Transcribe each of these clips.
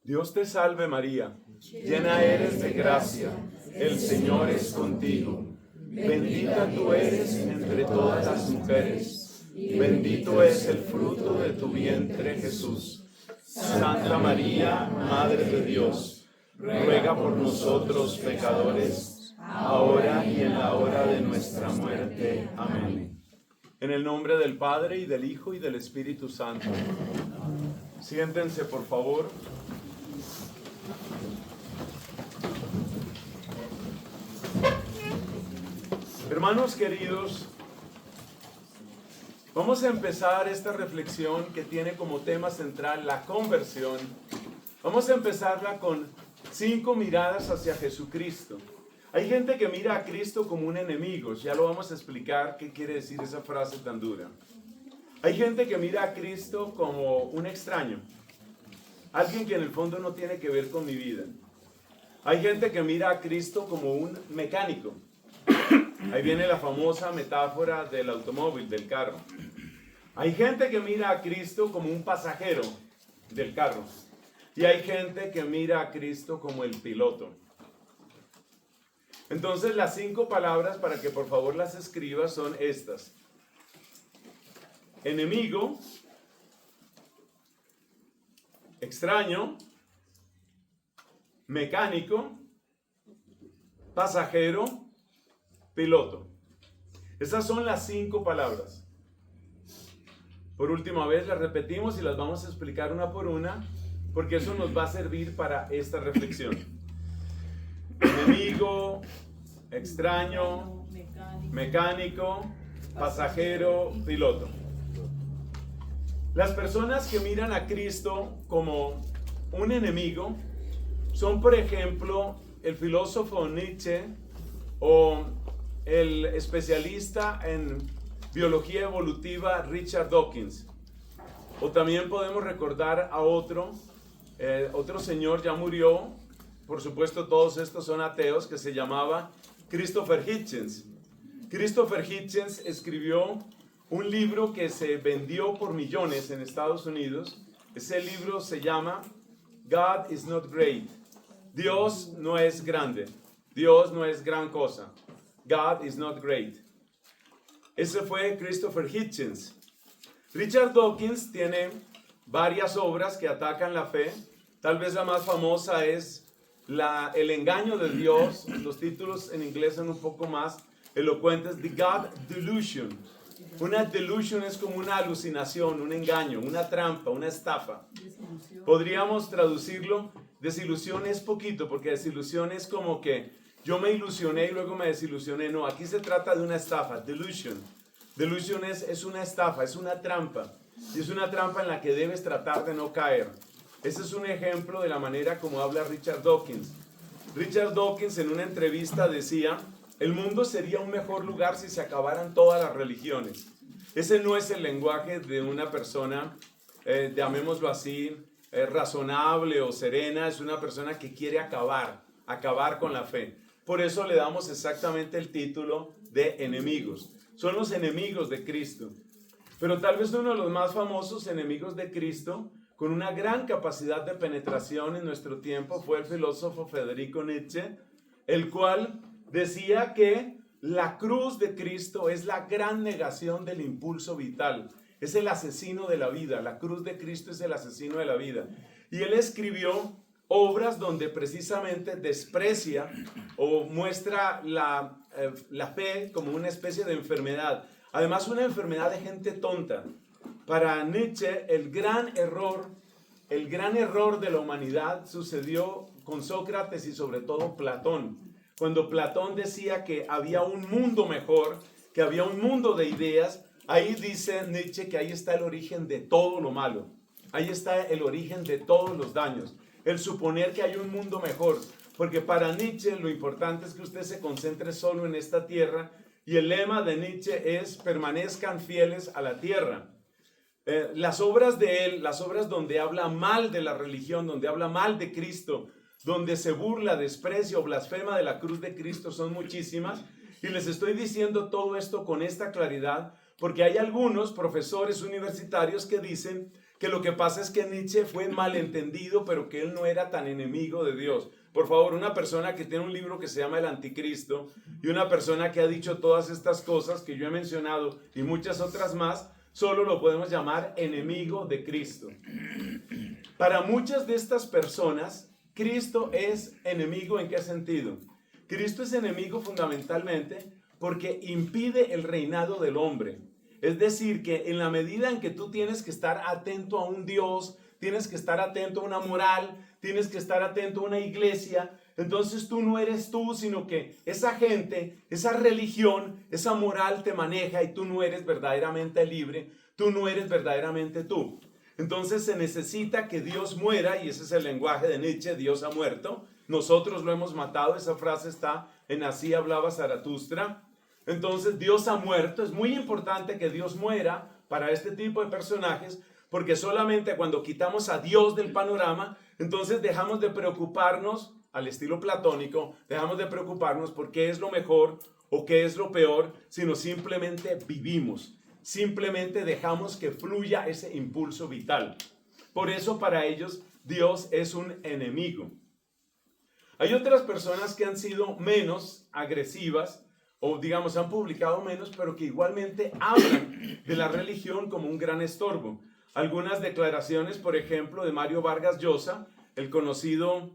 Dios te salve María, llena eres de gracia, el Señor es contigo. Bendita tú eres entre todas las mujeres, y bendito es el fruto de tu vientre Jesús. Santa María, Madre de Dios, ruega por nosotros pecadores, ahora y en la hora de nuestra muerte. Amén. En el nombre del Padre, y del Hijo, y del Espíritu Santo. Siéntense, por favor. Hermanos queridos, vamos a empezar esta reflexión que tiene como tema central la conversión. Vamos a empezarla con 5 miradas hacia Jesucristo. Hay gente que mira a Cristo como un enemigo, ya lo vamos a explicar qué quiere decir esa frase tan dura. Hay gente que mira a Cristo como un extraño, alguien que en el fondo no tiene que ver con mi vida. Hay gente que mira a Cristo como un mecánico. Ahí viene la famosa metáfora del automóvil, del carro. Hay gente que mira a Cristo como un pasajero del carro. Y hay gente que mira a Cristo como el piloto. Entonces las 5 palabras, para que por favor las escribas, son estas: enemigo, extraño, mecánico, pasajero, piloto. Esas son las 5 palabras. Por última vez las repetimos y las vamos a explicar una por una, porque eso nos va a servir para esta reflexión. Enemigo, extraño, mecánico, pasajero, piloto. Las personas que miran a Cristo como un enemigo son, por ejemplo, el filósofo Nietzsche o el especialista en biología evolutiva Richard Dawkins. O también podemos recordar a otro señor, ya murió, por supuesto todos estos son ateos, que se llamaba Christopher Hitchens. Christopher Hitchens escribió un libro que se vendió por millones en Estados Unidos. Ese libro se llama God is not great. Dios no es grande. Dios no es gran cosa. God is not great. Ese fue Christopher Hitchens. Richard Dawkins tiene varias obras que atacan la fe. Tal vez la más famosa es El engaño de Dios. Los títulos en inglés son un poco más elocuentes. The God Delusion. Una delusion es como una alucinación, un engaño, una trampa, una estafa. Podríamos traducirlo. Desilusión es poquito, porque desilusión es como que yo me ilusioné y luego me desilusioné. No, aquí se trata de una estafa, delusion. Delusion es una estafa, es una trampa. Y es una trampa en la que debes tratar de no caer. Ese es un ejemplo de la manera como habla Richard Dawkins. Richard Dawkins en una entrevista decía: el mundo sería un mejor lugar si se acabaran todas las religiones. Ese no es el lenguaje de una persona, llamémoslo así, razonable o serena. Es una persona que quiere acabar con la fe. Por eso le damos exactamente el título de enemigos. Son los enemigos de Cristo. Pero tal vez uno de los más famosos enemigos de Cristo, con una gran capacidad de penetración en nuestro tiempo, fue el filósofo Federico Nietzsche, el cual decía que la cruz de Cristo es la gran negación del impulso vital. Es el asesino de la vida. La cruz de Cristo es el asesino de la vida. Y él escribió obras donde precisamente desprecia o muestra la fe como una especie de enfermedad. Además, una enfermedad de gente tonta. Para Nietzsche, el gran error de la humanidad sucedió con Sócrates y sobre todo Platón. Cuando Platón decía que había un mundo mejor, que había un mundo de ideas, ahí dice Nietzsche que ahí está el origen de todo lo malo. Ahí está el origen de todos los daños. El suponer que hay un mundo mejor. Porque para Nietzsche lo importante es que usted se concentre solo en esta tierra. Y el lema de Nietzsche es: permanezcan fieles a la tierra. Las obras de él, las obras donde habla mal de la religión, donde habla mal de Cristo, donde se burla, desprecia o blasfema de la cruz de Cristo, son muchísimas. Y les estoy diciendo todo esto con esta claridad porque hay algunos profesores universitarios que dicen que lo que pasa es que Nietzsche fue malentendido, pero que él no era tan enemigo de Dios. Por favor, una persona que tiene un libro que se llama El Anticristo y una persona que ha dicho todas estas cosas que yo he mencionado y muchas otras más, solo lo podemos llamar enemigo de Cristo. Para muchas de estas personas, Cristo es enemigo. ¿En qué sentido? Cristo es enemigo fundamentalmente porque impide el reinado del hombre. Es decir, que en la medida en que tú tienes que estar atento a un Dios, tienes que estar atento a una moral, tienes que estar atento a una iglesia, entonces tú no eres tú, sino que esa gente, esa religión, esa moral te maneja y tú no eres verdaderamente libre, tú no eres verdaderamente tú. Entonces se necesita que Dios muera, y ese es el lenguaje de Nietzsche: Dios ha muerto, nosotros lo hemos matado. Esa frase está en Así hablaba Zaratustra. Entonces Dios ha muerto. Es muy importante que Dios muera para este tipo de personajes, porque solamente cuando quitamos a Dios del panorama, entonces dejamos de preocuparnos, al estilo platónico, dejamos de preocuparnos por qué es lo mejor o qué es lo peor, sino simplemente vivimos, simplemente dejamos que fluya ese impulso vital. Por eso para ellos Dios es un enemigo. Hay otras personas que han sido menos agresivas, o digamos han publicado menos, pero que igualmente hablan de la religión como un gran estorbo. Algunas declaraciones, por ejemplo, de Mario Vargas Llosa, el conocido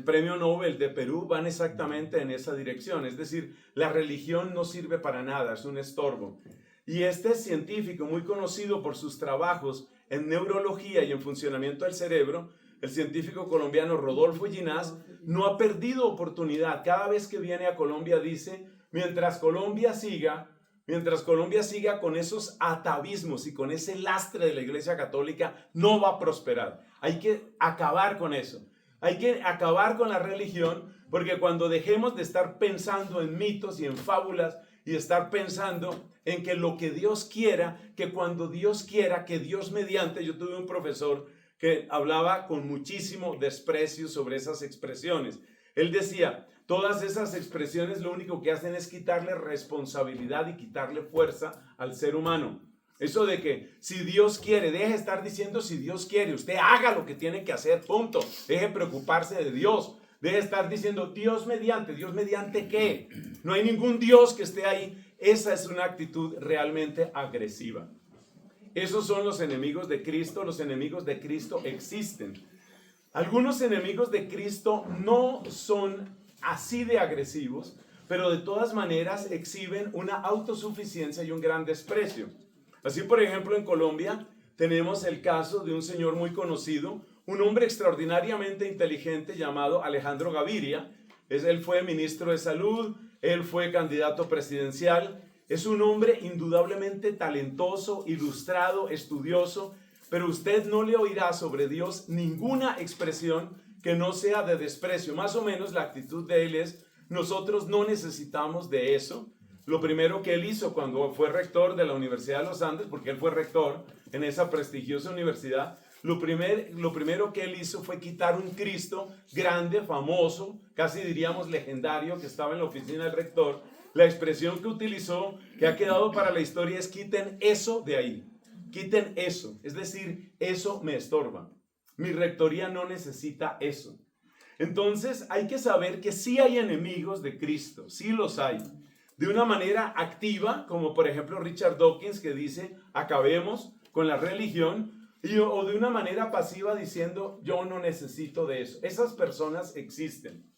premio Nobel de Perú, van exactamente en esa dirección. Es decir, la religión no sirve para nada, es un estorbo. Y este científico, muy conocido por sus trabajos en neurología y en funcionamiento del cerebro, el científico colombiano Rodolfo Ginás, no ha perdido oportunidad. Cada vez que viene a Colombia dice: mientras Colombia siga con esos atavismos y con ese lastre de la Iglesia Católica, no va a prosperar. Hay que acabar con eso. Hay que acabar con la religión, porque cuando dejemos de estar pensando en mitos y en fábulas y estar pensando en que lo que Dios quiera, que cuando Dios quiera, que Dios mediante. Yo tuve un profesor que hablaba con muchísimo desprecio sobre esas expresiones. Él decía: todas esas expresiones lo único que hacen es quitarle responsabilidad y quitarle fuerza al ser humano. Eso de que si Dios quiere, deje de estar diciendo si Dios quiere, usted haga lo que tiene que hacer, punto. Deje de preocuparse de Dios, deje de estar diciendo ¿Dios mediante qué? No hay ningún Dios que esté ahí. Esa es una actitud realmente agresiva. Esos son los enemigos de Cristo. Los enemigos de Cristo existen. Algunos enemigos de Cristo no son así de agresivos, pero de todas maneras exhiben una autosuficiencia y un gran desprecio. Así, por ejemplo, en Colombia tenemos el caso de un señor muy conocido, un hombre extraordinariamente inteligente llamado Alejandro Gaviria. Él fue ministro de Salud, él fue candidato presidencial. Es un hombre indudablemente talentoso, ilustrado, estudioso, pero usted no le oirá sobre Dios ninguna expresión que no sea de desprecio. Más o menos la actitud de él es: nosotros no necesitamos de eso. Lo primero que él hizo cuando fue rector de la Universidad de los Andes, porque él fue rector en esa prestigiosa universidad, lo primero que él hizo fue quitar un Cristo grande, famoso, casi diríamos legendario, que estaba en la oficina del rector. La expresión que utilizó, que ha quedado para la historia, es: quiten eso de ahí. Quiten eso. Es decir, eso me estorba. Mi rectoría no necesita eso. Entonces hay que saber que sí hay enemigos de Cristo, sí los hay. De una manera activa, como por ejemplo Richard Dawkins, que dice: acabemos con la religión, o de una manera pasiva diciendo: yo no necesito de eso. Esas personas existen.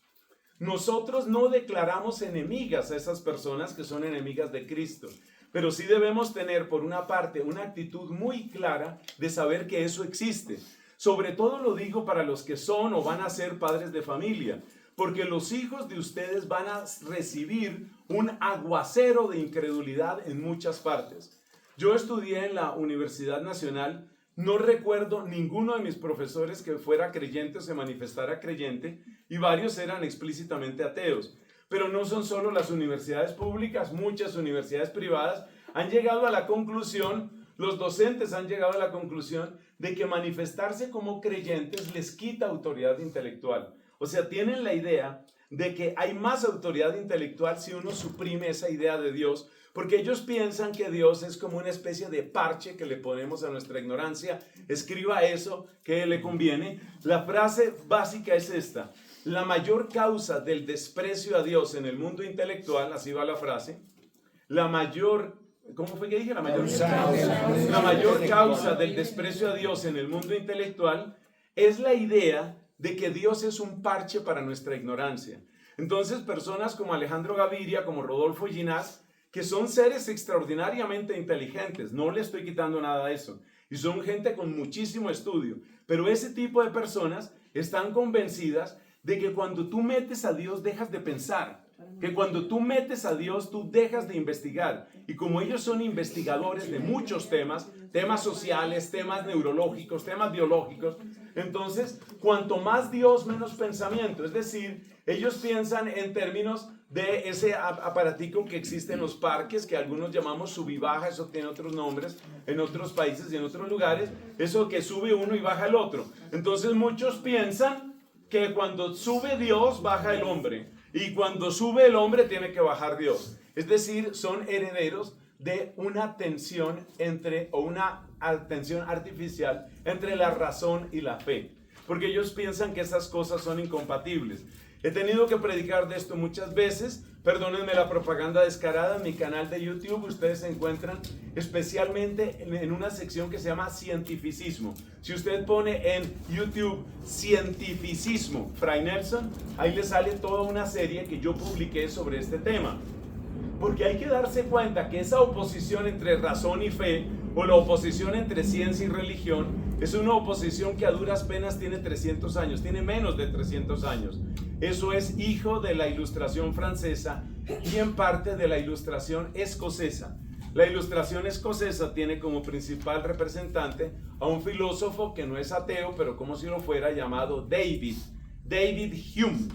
Nosotros no declaramos enemigas a esas personas que son enemigas de Cristo, pero sí debemos tener, por una parte, una actitud muy clara de saber que eso existe. Sobre todo lo digo para los que son o van a ser padres de familia, porque los hijos de ustedes van a recibir un aguacero de incredulidad en muchas partes. Yo estudié en la Universidad Nacional. No recuerdo ninguno de mis profesores que fuera creyente o se manifestara creyente, y varios eran explícitamente ateos. Pero no son solo las universidades públicas, muchas universidades privadas han llegado a la conclusión, los docentes han llegado a la conclusión de que manifestarse como creyentes les quita autoridad intelectual. O sea, tienen la idea de que hay más autoridad intelectual si uno suprime esa idea de Dios, porque ellos piensan que Dios es como una especie de parche que le ponemos a nuestra ignorancia. Escriba eso que le conviene. La frase básica es esta: la mayor causa del desprecio a Dios en el mundo intelectual, así va la frase, ¿cómo fue que dije? La mayor causa del desprecio a Dios en el mundo intelectual es la idea de que Dios es un parche para nuestra ignorancia. Entonces, personas como Alejandro Gaviria, como Rodolfo Ginás, que son seres extraordinariamente inteligentes, no le estoy quitando nada de eso, y son gente con muchísimo estudio, pero ese tipo de personas están convencidas de que cuando tú metes a Dios dejas de pensar, que cuando tú metes a Dios tú dejas de investigar, y como ellos son investigadores de muchos temas, temas sociales, temas neurológicos, temas biológicos, entonces cuanto más Dios, menos pensamiento. Es decir, ellos piensan en términos de ese aparatico que existe en los parques, que algunos llamamos sub y baja, eso tiene otros nombres en otros países y en otros lugares, eso que sube uno y baja el otro. Entonces muchos piensan que cuando sube Dios, baja el hombre, y cuando sube el hombre, tiene que bajar Dios. Es decir, son herederos de una tensión una tensión artificial entre la razón y la fe, porque ellos piensan que esas cosas son incompatibles. He tenido que predicar de esto muchas veces. Perdónenme la propaganda descarada. En mi canal de YouTube ustedes se encuentran especialmente en una sección que se llama cientificismo. Si usted pone en YouTube cientificismo Fray Nelson, ahí le sale toda una serie que yo publiqué sobre este tema. Porque hay que darse cuenta que esa oposición entre razón y fe, o la oposición entre ciencia y religión, es una oposición que a duras penas tiene 300 años, tiene menos de 300 años. Eso es hijo de la Ilustración francesa y en parte de la Ilustración escocesa. La Ilustración escocesa tiene como principal representante a un filósofo que no es ateo, pero como si lo fuera, llamado David Hume.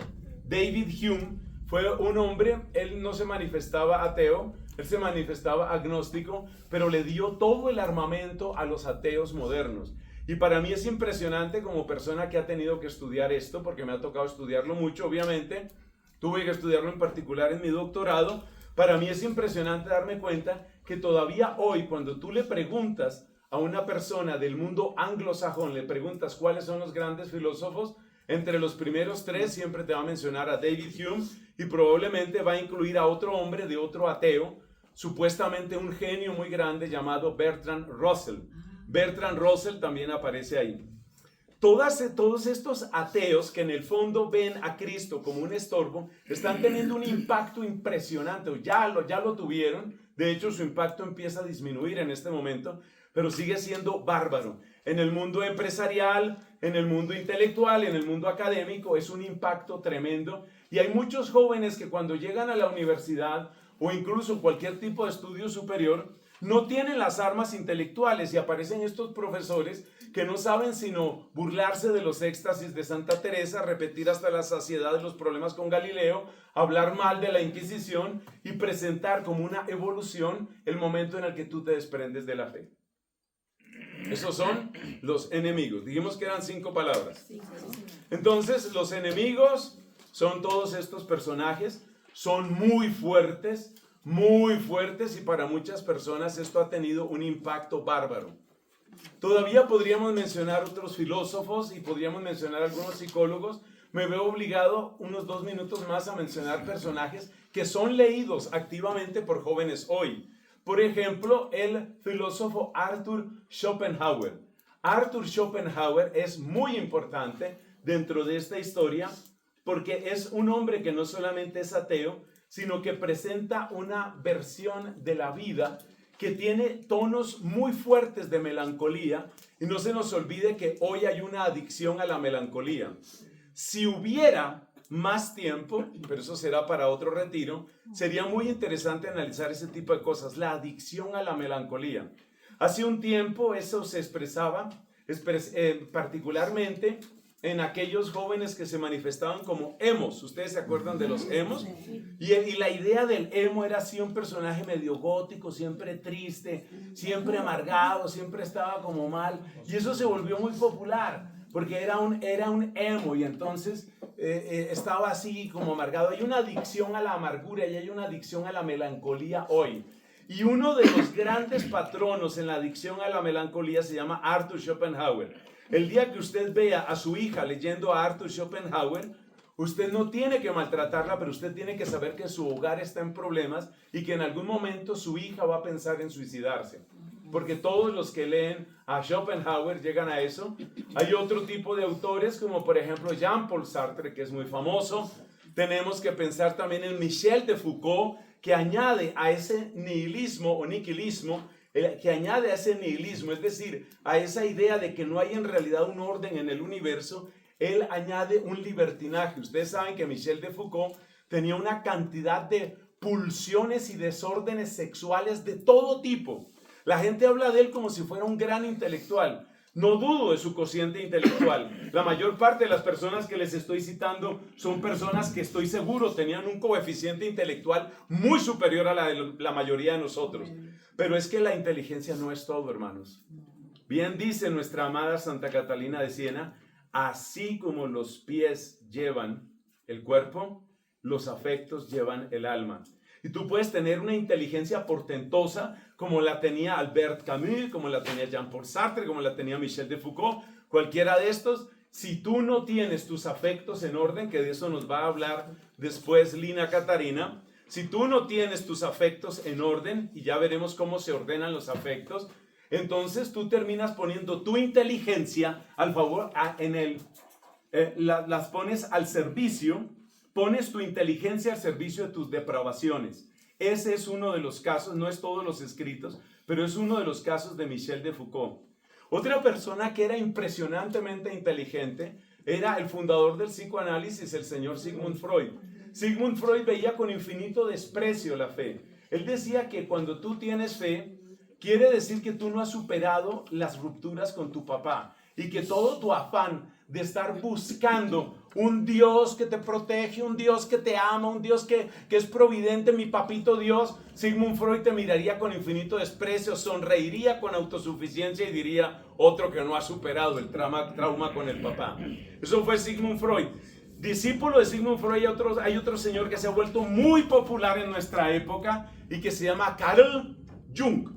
David Hume fue un hombre, él no se manifestaba ateo, él se manifestaba agnóstico, pero le dio todo el armamento a los ateos modernos. Y para mí es impresionante como persona que ha tenido que estudiar esto, porque me ha tocado estudiarlo mucho, obviamente. Tuve que estudiarlo en particular en mi doctorado. Para mí es impresionante darme cuenta que todavía hoy, cuando tú le preguntas a una persona del mundo anglosajón, le preguntas cuáles son los grandes filósofos, entre los primeros 3 siempre te va a mencionar a David Hume y probablemente va a incluir a otro hombre de otro ateo, supuestamente un genio muy grande llamado Bertrand Russell. Bertrand Russell también aparece ahí. Todos estos ateos que en el fondo ven a Cristo como un estorbo, están teniendo un impacto impresionante, o ya lo tuvieron. De hecho, su impacto empieza a disminuir en este momento, pero sigue siendo bárbaro. En el mundo empresarial, en el mundo intelectual, en el mundo académico, es un impacto tremendo. Y hay muchos jóvenes que cuando llegan a la universidad o incluso cualquier tipo de estudio superior, no tienen las armas intelectuales y aparecen estos profesores que no saben sino burlarse de los éxtasis de Santa Teresa, repetir hasta la saciedad de los problemas con Galileo, hablar mal de la Inquisición y presentar como una evolución el momento en el que tú te desprendes de la fe. Esos son los enemigos. Dijimos que eran 5 palabras. Entonces, los enemigos son todos estos personajes, son muy fuertes, y para muchas personas esto ha tenido un impacto bárbaro. Todavía podríamos mencionar otros filósofos y podríamos mencionar algunos psicólogos. Me veo obligado unos 2 minutos más a mencionar personajes que son leídos activamente por jóvenes hoy. Por ejemplo, el filósofo Arthur Schopenhauer. Arthur Schopenhauer es muy importante dentro de esta historia porque es un hombre que no solamente es ateo, sino que presenta una versión de la vida que tiene tonos muy fuertes de melancolía. Y no se nos olvide que hoy hay una adicción a la melancolía. Si hubiera más tiempo, pero eso será para otro retiro, sería muy interesante analizar ese tipo de cosas, la adicción a la melancolía. Hace un tiempo eso se expresaba particularmente en aquellos jóvenes que se manifestaban como emos. ¿Ustedes se acuerdan de los emos? Y la idea del emo era así un personaje medio gótico, siempre triste, siempre amargado, siempre estaba como mal. Y eso se volvió muy popular. porque era un emo y entonces estaba así como amargado. Hay una adicción a la amargura y hay una adicción a la melancolía hoy. Y uno de los grandes patronos en la adicción a la melancolía se llama Arthur Schopenhauer. El día que usted vea a su hija leyendo a Arthur Schopenhauer, usted no tiene que maltratarla, pero usted tiene que saber que su hogar está en problemas y que en algún momento su hija va a pensar en suicidarse. Porque todos los que leen a Schopenhauer llegan a eso. Hay otro tipo de autores, como por ejemplo Jean-Paul Sartre, que es muy famoso. Tenemos que pensar también en Michel de Foucault, que añade a ese nihilismo o niquilismo, es decir, a esa idea de que no hay en realidad un orden en el universo, él añade un libertinaje. Ustedes saben que Michel de Foucault tenía una cantidad de pulsiones y desórdenes sexuales de todo tipo. La gente habla de él como si fuera un gran intelectual. No dudo de su cociente intelectual. La mayor parte de las personas que les estoy citando son personas que estoy seguro tenían un coeficiente intelectual muy superior a la mayoría de nosotros. Pero es que la inteligencia no es todo, hermanos. Bien dice nuestra amada Santa Catalina de Siena, así como los pies llevan el cuerpo, los afectos llevan el alma. Y tú puedes tener una inteligencia portentosa como la tenía Albert Camus, como la tenía Jean-Paul Sartre, como la tenía Michel de Foucault, cualquiera de estos. Si tú no tienes tus afectos en orden, que de eso nos va a hablar después Lina Catarina, si tú no tienes tus afectos en orden, y ya veremos cómo se ordenan los afectos, entonces tú terminas poniendo tu inteligencia al favor, las pones al servicio. Pones tu inteligencia al servicio de tus depravaciones. Ese es uno de los casos, no es todos los escritos, pero es uno de los casos de Michel de Foucault. Otra persona que era impresionantemente inteligente era el fundador del psicoanálisis, el señor Sigmund Freud. Sigmund Freud veía con infinito desprecio la fe. Él decía que cuando tú tienes fe, quiere decir que tú no has superado las rupturas con tu papá y que todo tu afán de estar buscando un Dios que te protege, un Dios que te ama, un Dios que es providente, mi papito Dios, Sigmund Freud te miraría con infinito desprecio, sonreiría con autosuficiencia y diría, otro que no ha superado el trauma con el papá. Eso fue Sigmund Freud. Discípulo de Sigmund Freud hay otro señor que se ha vuelto muy popular en nuestra época y que se llama Carl Jung.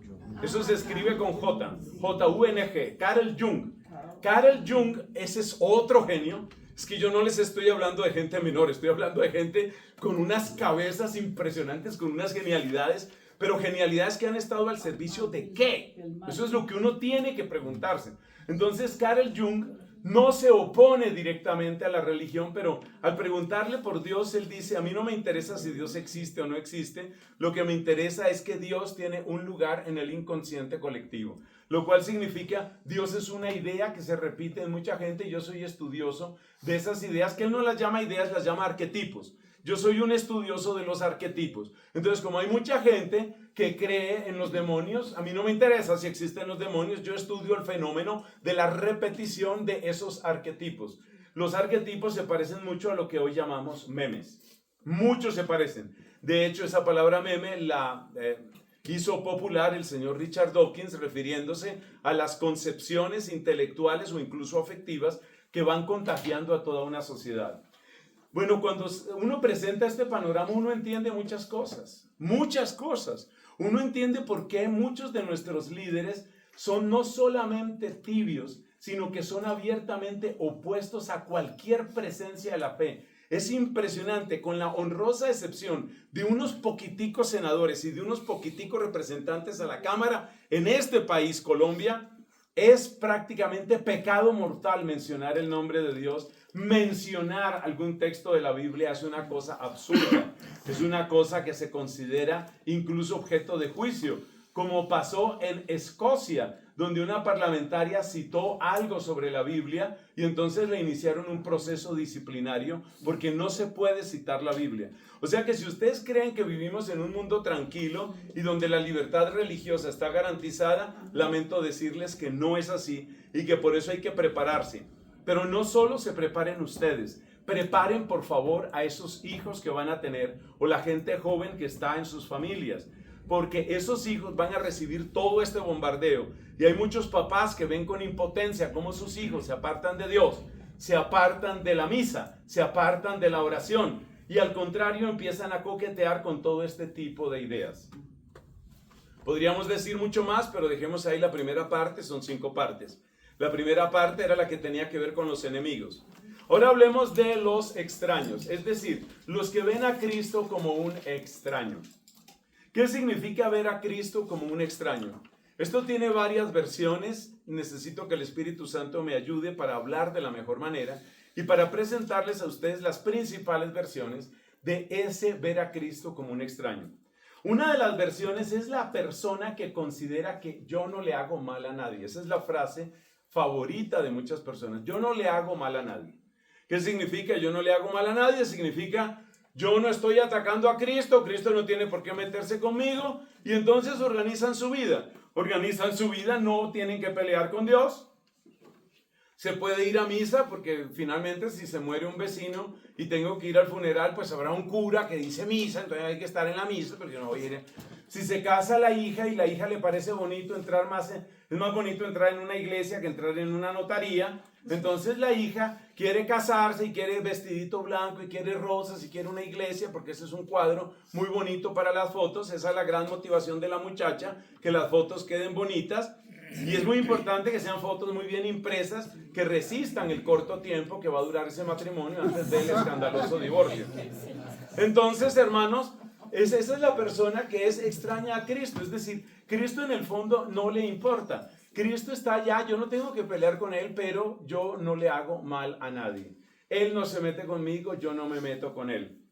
Eso se escribe con J-U-N-G, Carl Jung. Carl Jung, ese es otro genio. Es que yo no les estoy hablando de gente menor, estoy hablando de gente con unas cabezas impresionantes, con unas genialidades, pero genialidades que han estado al servicio de ¿qué? Eso es lo que uno tiene que preguntarse. Entonces, Carl Jung no se opone directamente a la religión, pero al preguntarle por Dios, él dice, a mí no me interesa si Dios existe o no existe, lo que me interesa es que Dios tiene un lugar en el inconsciente colectivo, lo cual significa Dios es una idea que se repite en mucha gente y yo soy estudioso de esas ideas, que él no las llama ideas, las llama arquetipos. Yo soy un estudioso de los arquetipos. Entonces, como hay mucha gente que cree en los demonios, a mí no me interesa si existen los demonios, yo estudio el fenómeno de la repetición de esos arquetipos. Los arquetipos se parecen mucho a lo que hoy llamamos memes. Muchos se parecen. De hecho, esa palabra meme la hizo popular el señor Richard Dawkins, refiriéndose a las concepciones intelectuales o incluso afectivas que van contagiando a toda una sociedad. Bueno, cuando uno presenta este panorama, uno entiende muchas cosas, muchas cosas. Uno entiende por qué muchos de nuestros líderes son no solamente tibios, sino que son abiertamente opuestos a cualquier presencia de la fe. Es impresionante, con la honrosa excepción de unos poquiticos senadores y de unos poquiticos representantes a la Cámara, en este país, Colombia, es prácticamente pecado mortal mencionar el nombre de Dios. Mencionar algún texto de la Biblia es una cosa absurda, es una cosa que se considera incluso objeto de juicio, como pasó en Escocia, donde una parlamentaria citó algo sobre la Biblia y entonces le iniciaron un proceso disciplinario porque no se puede citar la Biblia. O sea que si ustedes creen que vivimos en un mundo tranquilo y donde la libertad religiosa está garantizada, lamento decirles que no es así y que por eso hay que prepararse. Pero no solo se preparen ustedes, preparen por favor a esos hijos que van a tener o la gente joven que está en sus familias. porque esos hijos van a recibir todo este bombardeo. Y hay muchos papás que ven con impotencia cómo sus hijos se apartan de Dios, se apartan de la misa, se apartan de la oración, y al contrario empiezan a coquetear con todo este tipo de ideas. Podríamos decir mucho más, pero dejemos ahí la primera parte, son 5 partes. La primera parte era la que tenía que ver con los enemigos. Ahora hablemos de los extraños, es decir, los que ven a Cristo como un extraño. ¿Qué significa ver a Cristo como un extraño? Esto tiene varias versiones, necesito que el Espíritu Santo me ayude para hablar de la mejor manera y para presentarles a ustedes las principales versiones de ese ver a Cristo como un extraño. Una de las versiones es la persona que considera que yo no le hago mal a nadie. Esa es la frase favorita de muchas personas. Yo no le hago mal a nadie. ¿Qué significa yo no le hago mal a nadie? Significa yo no estoy atacando a Cristo, Cristo no tiene por qué meterse conmigo, y entonces organizan su vida. Organizan su vida, no tienen que pelear con Dios. Se puede ir a misa porque finalmente si se muere un vecino y tengo que ir al funeral, pues habrá un cura que dice misa, entonces hay que estar en la misa, pero yo no voy a ir. Si se casa la hija y la hija le parece bonito entrar más, es más bonito entrar en una iglesia que entrar en una notaría, entonces la hija quiere casarse y quiere vestidito blanco y quiere rosas y quiere una iglesia porque ese es un cuadro muy bonito para las fotos. Esa es la gran motivación de la muchacha, que las fotos queden bonitas. Y es muy importante que sean fotos muy bien impresas, que resistan el corto tiempo que va a durar ese matrimonio antes del escandaloso divorcio. Entonces, hermanos, esa es la persona que es extraña a Cristo. Es decir, Cristo en el fondo no le importa. Cristo está allá, yo no tengo que pelear con Él, pero yo no le hago mal a nadie. Él no se mete conmigo, yo no me meto con Él.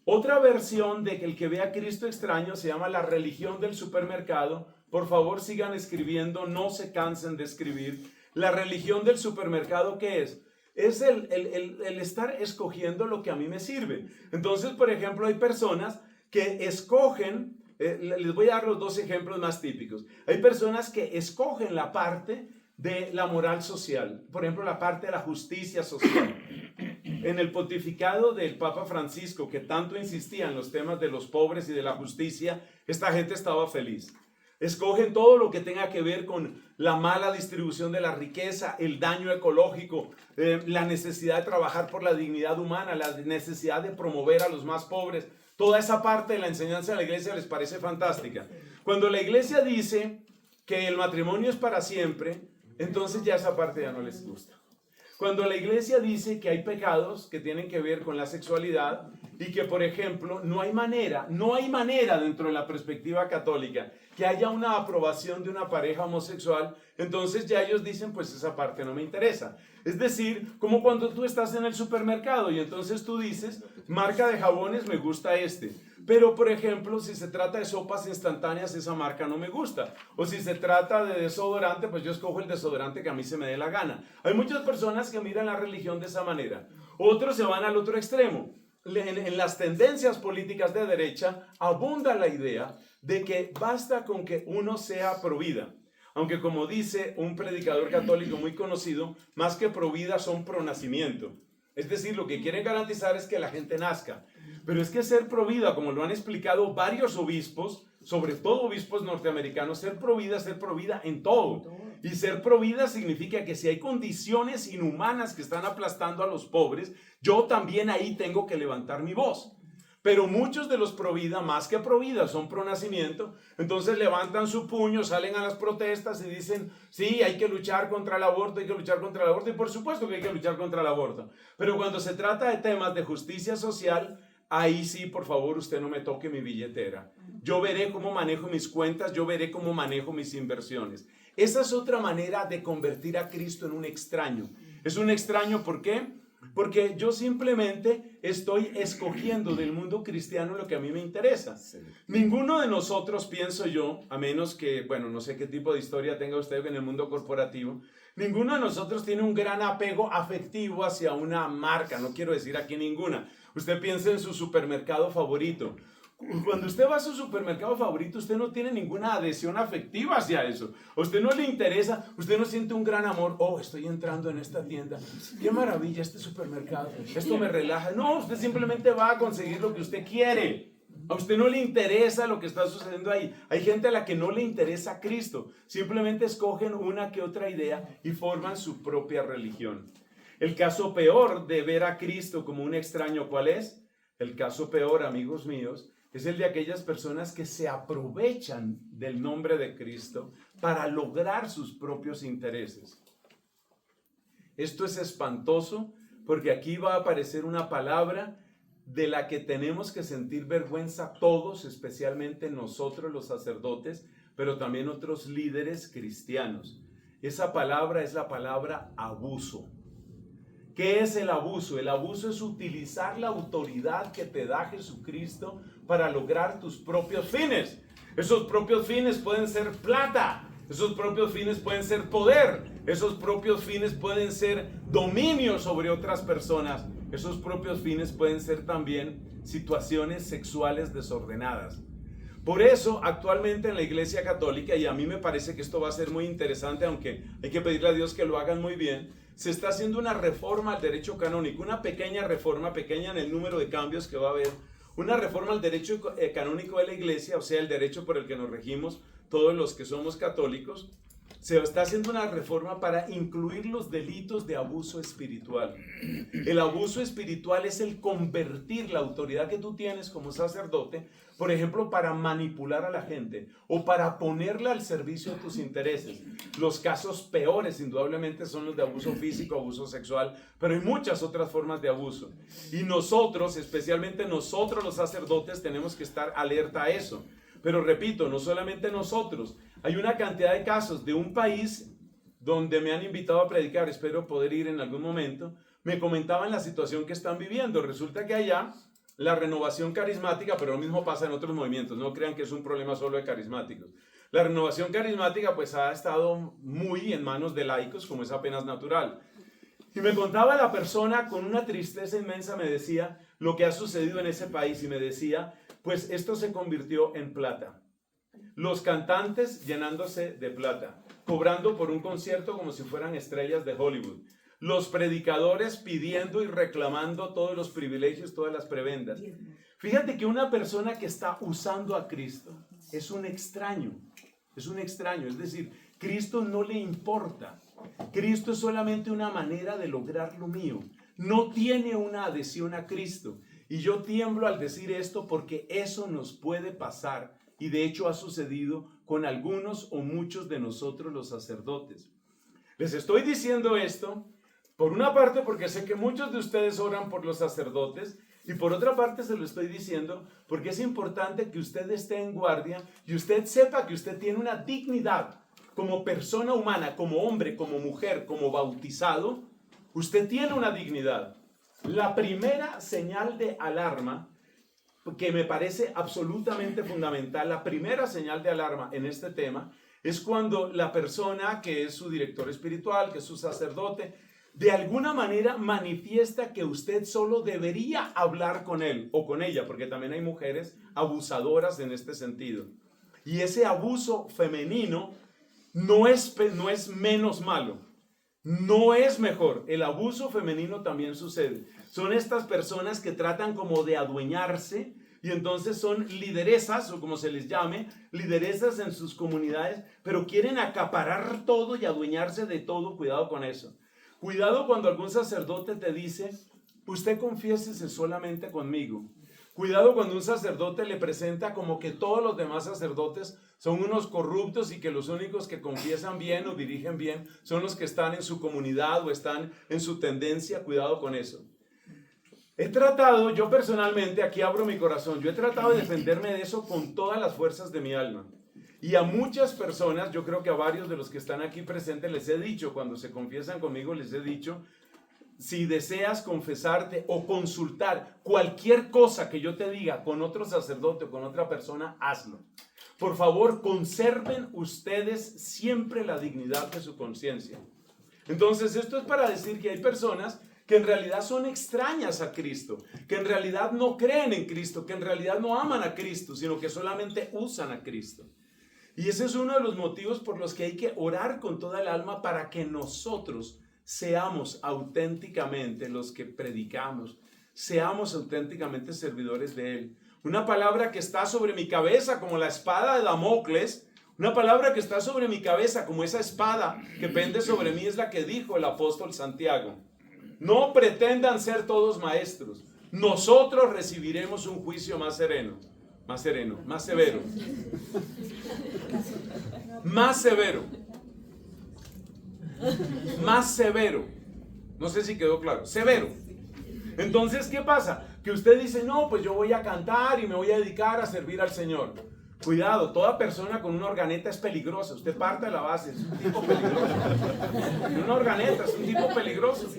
Otra versión de que el que ve a Cristo extraño se llama la religión del supermercado. Por favor, sigan escribiendo, no se cansen de escribir. La religión del supermercado, ¿qué es? Es el estar escogiendo lo que a mí me sirve. Entonces, por ejemplo, hay personas que escogen, les voy a dar los 2 ejemplos más típicos. Hay personas que escogen la parte de la moral social, por ejemplo, la parte de la justicia social. En el pontificado del Papa Francisco, que tanto insistía en los temas de los pobres y de la justicia, esta gente estaba feliz. Escogen todo lo que tenga que ver con la mala distribución de la riqueza, el daño ecológico, la necesidad de trabajar por la dignidad humana, la necesidad de promover a los más pobres. Toda esa parte de la enseñanza de la iglesia les parece fantástica. Cuando la iglesia dice que el matrimonio es para siempre, entonces ya esa parte ya no les gusta. Cuando la iglesia dice que hay pecados que tienen que ver con la sexualidad y que, por ejemplo, no hay manera dentro de la perspectiva católica que haya una aprobación de una pareja homosexual, entonces ya ellos dicen, pues esa parte no me interesa. Es decir, como cuando tú estás en el supermercado y entonces tú dices, marca de jabones, me gusta este. Pero, por ejemplo, si se trata de sopas instantáneas, esa marca no me gusta. O si se trata de desodorante, pues yo escojo el desodorante que a mí se me dé la gana. Hay muchas personas que miran la religión de esa manera. Otros se van al otro extremo. En las tendencias políticas de derecha abunda la idea de que basta con que uno sea provida. Aunque como dice un predicador católico muy conocido, más que provida son pronacimiento. Es decir, lo que quieren garantizar es que la gente nazca. Pero es que ser provida, como lo han explicado varios obispos, sobre todo obispos norteamericanos, ser provida en todo. Y ser provida significa que si hay condiciones inhumanas que están aplastando a los pobres, yo también ahí tengo que levantar mi voz. Pero muchos de los provida, más que provida, son pronacimiento. Entonces levantan su puño, salen a las protestas y dicen, sí, hay que luchar contra el aborto, hay que luchar contra el aborto. Y por supuesto que hay que luchar contra el aborto. Pero cuando se trata de temas de justicia social, ahí sí, por favor, usted no me toque mi billetera. Yo veré cómo manejo mis cuentas, yo veré cómo manejo mis inversiones. Esa es otra manera de convertir a Cristo en un extraño. Es un extraño, ¿por qué? Porque yo simplemente estoy escogiendo del mundo cristiano lo que a mí me interesa. Ninguno de nosotros, pienso yo, a menos que, bueno, no sé qué tipo de historia tenga usted en el mundo corporativo, ninguno de nosotros tiene un gran apego afectivo hacia una marca, no quiero decir aquí ninguna. Usted piensa en su supermercado favorito. Cuando usted va a su supermercado favorito, usted no tiene ninguna adhesión afectiva hacia eso. A usted no le interesa, usted no siente un gran amor. Oh, estoy entrando en esta tienda. Qué maravilla este supermercado. Esto me relaja. No, usted simplemente va a conseguir lo que usted quiere. A usted no le interesa lo que está sucediendo ahí. Hay gente a la que no le interesa Cristo. Simplemente escogen una que otra idea y forman su propia religión. El caso peor de ver a Cristo como un extraño, ¿cuál es? El caso peor, amigos míos, es el de aquellas personas que se aprovechan del nombre de Cristo para lograr sus propios intereses. Esto es espantoso porque aquí va a aparecer una palabra de la que tenemos que sentir vergüenza todos, especialmente nosotros los sacerdotes, pero también otros líderes cristianos. Esa palabra es la palabra abuso. ¿Qué es el abuso? El abuso es utilizar la autoridad que te da Jesucristo para lograr tus propios fines. Esos propios fines pueden ser plata, esos propios fines pueden ser poder, esos propios fines pueden ser dominio sobre otras personas, esos propios fines pueden ser también situaciones sexuales desordenadas. Por eso, actualmente en la Iglesia Católica, y a mí me parece que esto va a ser muy interesante, aunque hay que pedirle a Dios que lo hagan muy bien, se está haciendo una reforma al derecho canónico, una pequeña reforma, pequeña en el número de cambios que va a haber, una reforma al derecho canónico de la Iglesia, o sea, el derecho por el que nos regimos todos los que somos católicos. Se está haciendo una reforma para incluir los delitos de abuso espiritual. El abuso espiritual es el convertir la autoridad que tú tienes como sacerdote, por ejemplo, para manipular a la gente o para ponerla al servicio de tus intereses. Los casos peores, indudablemente, son los de abuso físico, abuso sexual, pero hay muchas otras formas de abuso. Y nosotros, especialmente nosotros los sacerdotes, tenemos que estar alerta a eso. Pero repito, no solamente nosotros, hay una cantidad de casos de un país donde me han invitado a predicar, espero poder ir en algún momento, me comentaban la situación que están viviendo. Resulta que allá la renovación carismática, pero lo mismo pasa en otros movimientos, no crean que es un problema solo de carismáticos. La renovación carismática pues ha estado muy en manos de laicos, como es apenas natural. Y me contaba la persona con una tristeza inmensa, me decía lo que ha sucedido en ese país y me decía, pues esto se convirtió en plata. Los cantantes llenándose de plata, cobrando por un concierto como si fueran estrellas de Hollywood. Los predicadores pidiendo y reclamando todos los privilegios, todas las prebendas. Fíjate que una persona que está usando a Cristo es un extraño, es decir, Cristo no le importa. Cristo es solamente una manera de lograr lo mío. No tiene una adhesión a Cristo. Y yo tiemblo al decir esto porque eso nos puede pasar y de hecho ha sucedido con algunos o muchos de nosotros los sacerdotes. Les estoy diciendo esto, por una parte porque sé que muchos de ustedes oran por los sacerdotes y por otra parte se lo estoy diciendo porque es importante que usted esté en guardia y usted sepa que usted tiene una dignidad como persona humana, como hombre, como mujer, como bautizado. Usted tiene una dignidad. La primera señal de alarma, que me parece absolutamente fundamental, la primera señal de alarma en este tema, es cuando la persona que es su director espiritual, que es su sacerdote, de alguna manera manifiesta que usted solo debería hablar con él o con ella, porque también hay mujeres abusadoras en este sentido. Y ese abuso femenino no es menos malo. No es mejor, el abuso femenino también sucede. Son estas personas que tratan como de adueñarse y entonces son lideresas o como se les llame, lideresas en sus comunidades, pero quieren acaparar todo y adueñarse de todo. Cuidado con eso. Cuidado cuando algún sacerdote te dice, usted confiésese solamente conmigo. Cuidado cuando un sacerdote le presenta como que todos los demás sacerdotes son unos corruptos y que los únicos que confiesan bien o dirigen bien son los que están en su comunidad o están en su tendencia. Cuidado con eso. He tratado, yo personalmente, aquí abro mi corazón, yo he tratado de defenderme de eso con todas las fuerzas de mi alma. Y a muchas personas, yo creo que a varios de los que están aquí presentes les he dicho, cuando se confiesan conmigo les he dicho, si deseas confesarte o consultar cualquier cosa que yo te diga con otro sacerdote o con otra persona, hazlo. Por favor, conserven ustedes siempre la dignidad de su conciencia. Entonces, esto es para decir que hay personas que en realidad son extrañas a Cristo, que en realidad no creen en Cristo, que en realidad no aman a Cristo, sino que solamente usan a Cristo. Y ese es uno de los motivos por los que hay que orar con toda el alma para que nosotros seamos auténticamente los que predicamos, seamos auténticamente servidores de Él. una palabra que está sobre mi cabeza como la espada de Damocles, una palabra que está sobre mi cabeza como esa espada que pende sobre mí, es la que dijo el apóstol Santiago. No pretendan ser todos maestros. Nosotros recibiremos un juicio más severo. Más severo. No sé si quedó claro. Severo. Entonces, ¿qué pasa? Que usted dice, no, pues yo voy a cantar y me voy a dedicar a servir al Señor. Cuidado, toda persona con una organeta es peligrosa. Usted parte de la base, es un tipo peligroso. Una organeta es un tipo peligroso.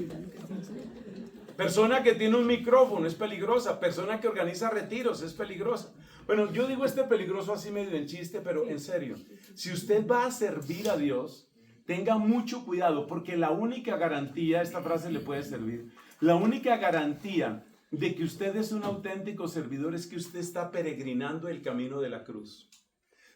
Persona que tiene un micrófono es peligrosa. Persona que organiza retiros es peligrosa. Bueno, yo digo peligroso así medio en chiste, pero en serio. Si usted va a servir a Dios, tenga mucho cuidado, porque la única garantía, esta frase le puede servir, la única garantía de que usted es un auténtico servidor es que usted está peregrinando el camino de la cruz.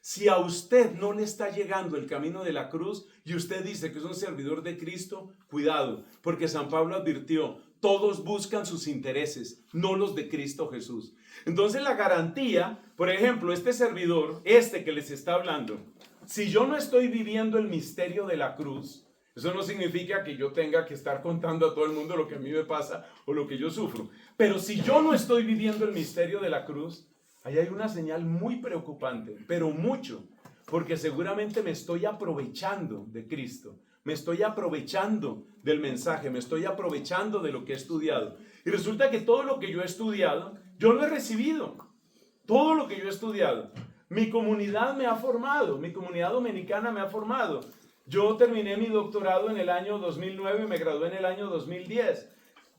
Si a usted no le está llegando el camino de la cruz y usted dice que es un servidor de Cristo, cuidado, porque San Pablo advirtió, todos buscan sus intereses, no los de Cristo Jesús. Entonces la garantía, por ejemplo, este servidor, que les está hablando, si yo no estoy viviendo el misterio de la cruz, eso no significa que yo tenga que estar contando a todo el mundo lo que a mí me pasa o lo que yo sufro. Pero si yo no estoy viviendo el misterio de la cruz, ahí hay una señal muy preocupante, pero mucho, porque seguramente me estoy aprovechando de Cristo, me estoy aprovechando del mensaje, me estoy aprovechando de lo que he estudiado. Y resulta que todo lo que yo he estudiado, yo lo he recibido. Todo lo que yo he estudiado. Mi comunidad me ha formado, mi comunidad dominicana me ha formado. Yo terminé mi doctorado en el año 2009 y me gradué en el año 2010.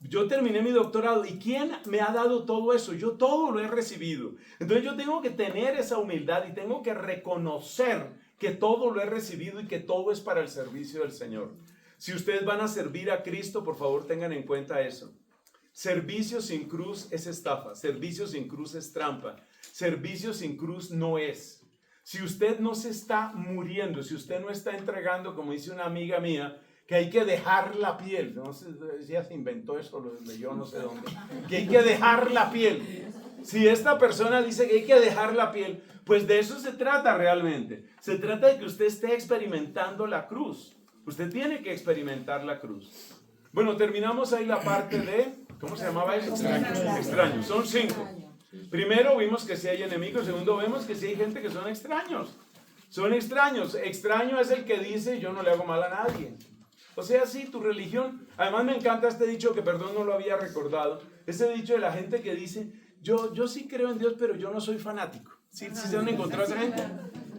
Yo terminé mi doctorado. ¿Y quién me ha dado todo eso? Yo todo lo he recibido. Entonces yo tengo que tener esa humildad y tengo que reconocer que todo lo he recibido y que todo es para el servicio del Señor. Si ustedes van a servir a Cristo, por favor tengan en cuenta eso. Servicio sin cruz es estafa. Servicio sin cruz es trampa. Servicio sin cruz no es. Si usted no se está muriendo, si usted no está entregando, como dice una amiga mía, que hay que dejar la piel. No sé si ella se inventó eso, lo leyó no sé dónde. Que hay que dejar la piel. Si esta persona dice que hay que dejar la piel, pues de eso se trata realmente. Se trata de que usted esté experimentando la cruz. Usted tiene que experimentar la cruz. Bueno, terminamos ahí la parte de, ¿cómo se llamaba eso? Extraños. Son 5. Primero vimos que si hay enemigos. Segundo, vemos que si hay gente que son extraños. Son extraños. Extraño es el que dice, yo no le hago mal a nadie. O sea, sí, tu religión. Además me encanta este dicho que, perdón, no lo había recordado. Ese dicho de la gente que dice, yo sí creo en Dios, pero yo no soy fanático. ¿Sí se han encontrado esa gente?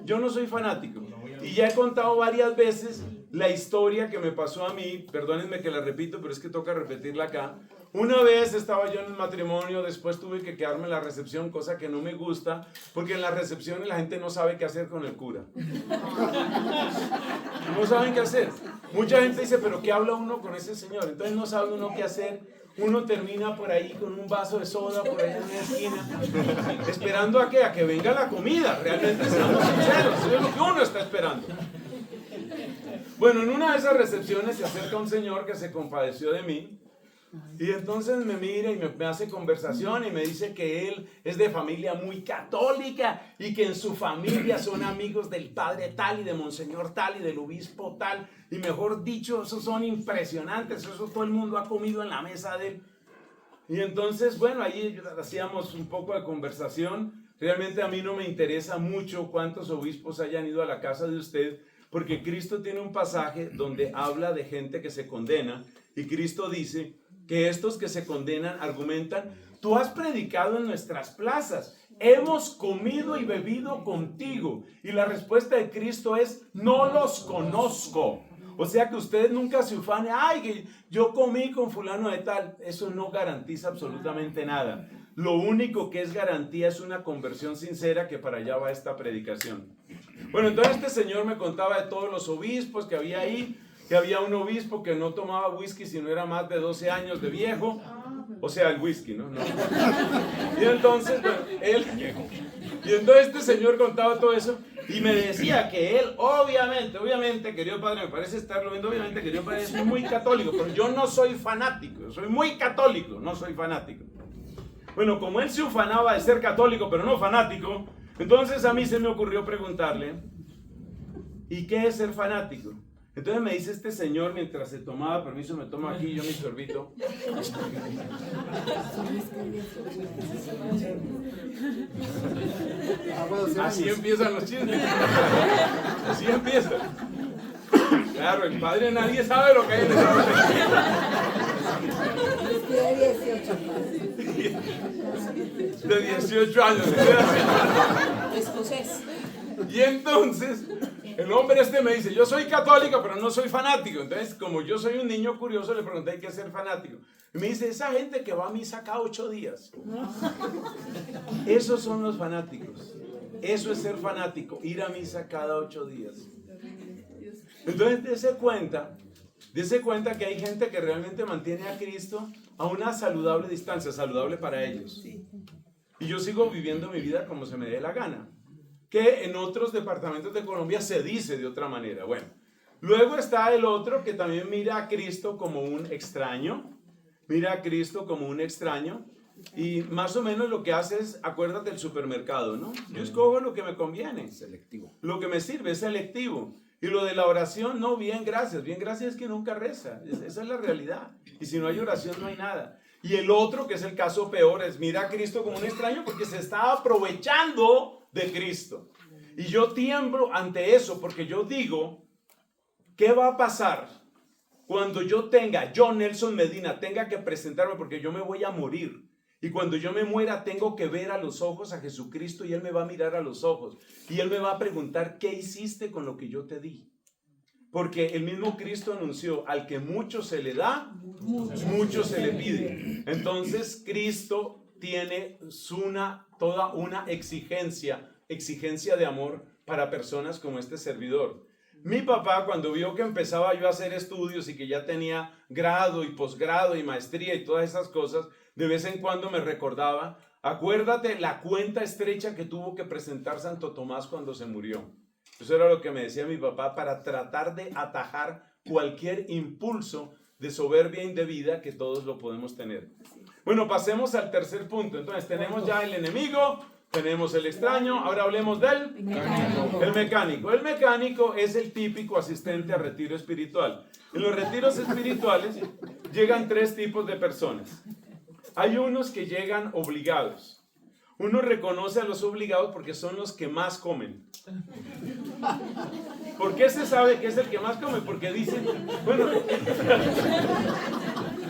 Yo no soy fanático. Y ya he contado varias veces la historia que me pasó a mí. Perdónenme que la repito, pero es que toca repetirla acá. Una vez estaba yo en el matrimonio, después tuve que quedarme en la recepción, cosa que no me gusta, porque en la recepción la gente no sabe qué hacer con el cura. No saben qué hacer. Mucha gente dice, pero ¿qué habla uno con ese señor? Entonces no sabe uno qué hacer. Uno termina por ahí con un vaso de soda por ahí en una esquina, esperando a que venga la comida. Realmente, seamos sinceros, eso es lo que uno está esperando. Bueno, en una de esas recepciones se acerca un señor que se compadeció de mí. Y entonces me mira y me hace conversación y me dice que él es de familia muy católica y que en su familia son amigos del padre tal y de monseñor tal y del obispo tal. Y mejor dicho, esos son impresionantes, eso todo el mundo ha comido en la mesa de él. Y entonces, bueno, ahí hacíamos un poco de conversación. Realmente a mí no me interesa mucho cuántos obispos hayan ido a la casa de usted, porque Cristo tiene un pasaje donde habla de gente que se condena y Cristo dice que estos que se condenan argumentan, tú has predicado en nuestras plazas, hemos comido y bebido contigo. Y la respuesta de Cristo es, no los conozco. O sea que ustedes nunca se ufanen, ay, que yo comí con fulano de tal. Eso no garantiza absolutamente nada. Lo único que es garantía es una conversión sincera, que para allá va esta predicación. Bueno, entonces este señor me contaba de todos los obispos que había ahí, que había un obispo que no tomaba whisky si no era más de 12 años de viejo, o sea, el whisky, ¿no? Y entonces, bueno, entonces este señor contaba todo eso y me decía que él, obviamente, querido padre, me parece estarlo viendo, obviamente, querido padre, soy muy católico, pero yo no soy fanático, soy muy católico, no soy fanático. Bueno, como él se ufanaba de ser católico, pero no fanático, entonces a mí se me ocurrió preguntarle, ¿y qué es ser fanático? Entonces me dice este señor, mientras se tomaba permiso, me tomo aquí yo mi sorbito. Así empiezan los chismes. Así empiezan. Claro, el padre nadie sabe lo que hay en esa de 18 años. Escocés. Y entonces, el hombre este me dice, yo soy católico, pero no soy fanático. Entonces, como yo soy un niño curioso, le pregunté qué es ser fanático. Y me dice, esa gente que va a misa cada 8 días. Esos son los fanáticos. Eso es ser fanático, ir a misa cada 8 días. Entonces, dése cuenta que hay gente que realmente mantiene a Cristo a una saludable distancia, saludable para ellos. Y yo sigo viviendo mi vida como se me dé la gana. Que en otros departamentos de Colombia se dice de otra manera. Bueno, luego está el otro que también mira a Cristo como un extraño. Mira a Cristo como un extraño. Y más o menos lo que hace es, acuérdate del supermercado, ¿no? Yo escojo lo que me conviene. Selectivo. Lo que me sirve es selectivo. Y lo de la oración, no, bien gracias. Bien gracias es que nunca reza. Esa es la realidad. Y si no hay oración, no hay nada. Y el otro, que es el caso peor, es mira a Cristo como un extraño porque se está aprovechando de Cristo. Y yo tiemblo ante eso porque yo digo, ¿qué va a pasar cuando yo Nelson Medina, tenga que presentarme porque yo me voy a morir? Y cuando yo me muera tengo que ver a los ojos a Jesucristo y Él me va a mirar a los ojos. Y Él me va a preguntar, ¿qué hiciste con lo que yo te di? Porque el mismo Cristo anunció, al que mucho se le da, mucho se le pide. Entonces Cristo tiene toda una exigencia de amor para personas como este servidor. Mi papá, cuando vio que empezaba yo a hacer estudios y que ya tenía grado y posgrado y maestría y todas esas cosas, de vez en cuando me recordaba, acuérdate la cuenta estrecha que tuvo que presentar Santo Tomás cuando se murió. Eso era lo que me decía mi papá para tratar de atajar cualquier impulso de soberbia indebida que todos lo podemos tener. Bueno, pasemos al tercer punto. Entonces tenemos ya el enemigo, tenemos el extraño, ahora hablemos del mecánico. El mecánico es el típico asistente a retiro espiritual. En los retiros espirituales llegan 3 tipos de personas. Hay unos que llegan obligados. Uno reconoce a los obligados porque son los que más comen. ¿Por qué se sabe que es el que más come? Porque dicen, bueno,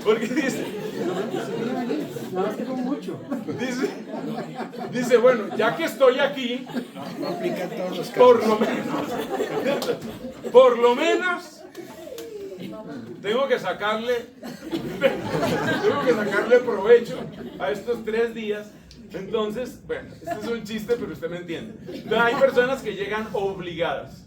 porque dice, dice, bueno, ya que estoy aquí, No aplican todos los casos. por lo menos, tengo que sacarle provecho a estos 3 días. Entonces, bueno, este es un chiste, pero usted me entiende. Entonces, hay personas que llegan obligadas.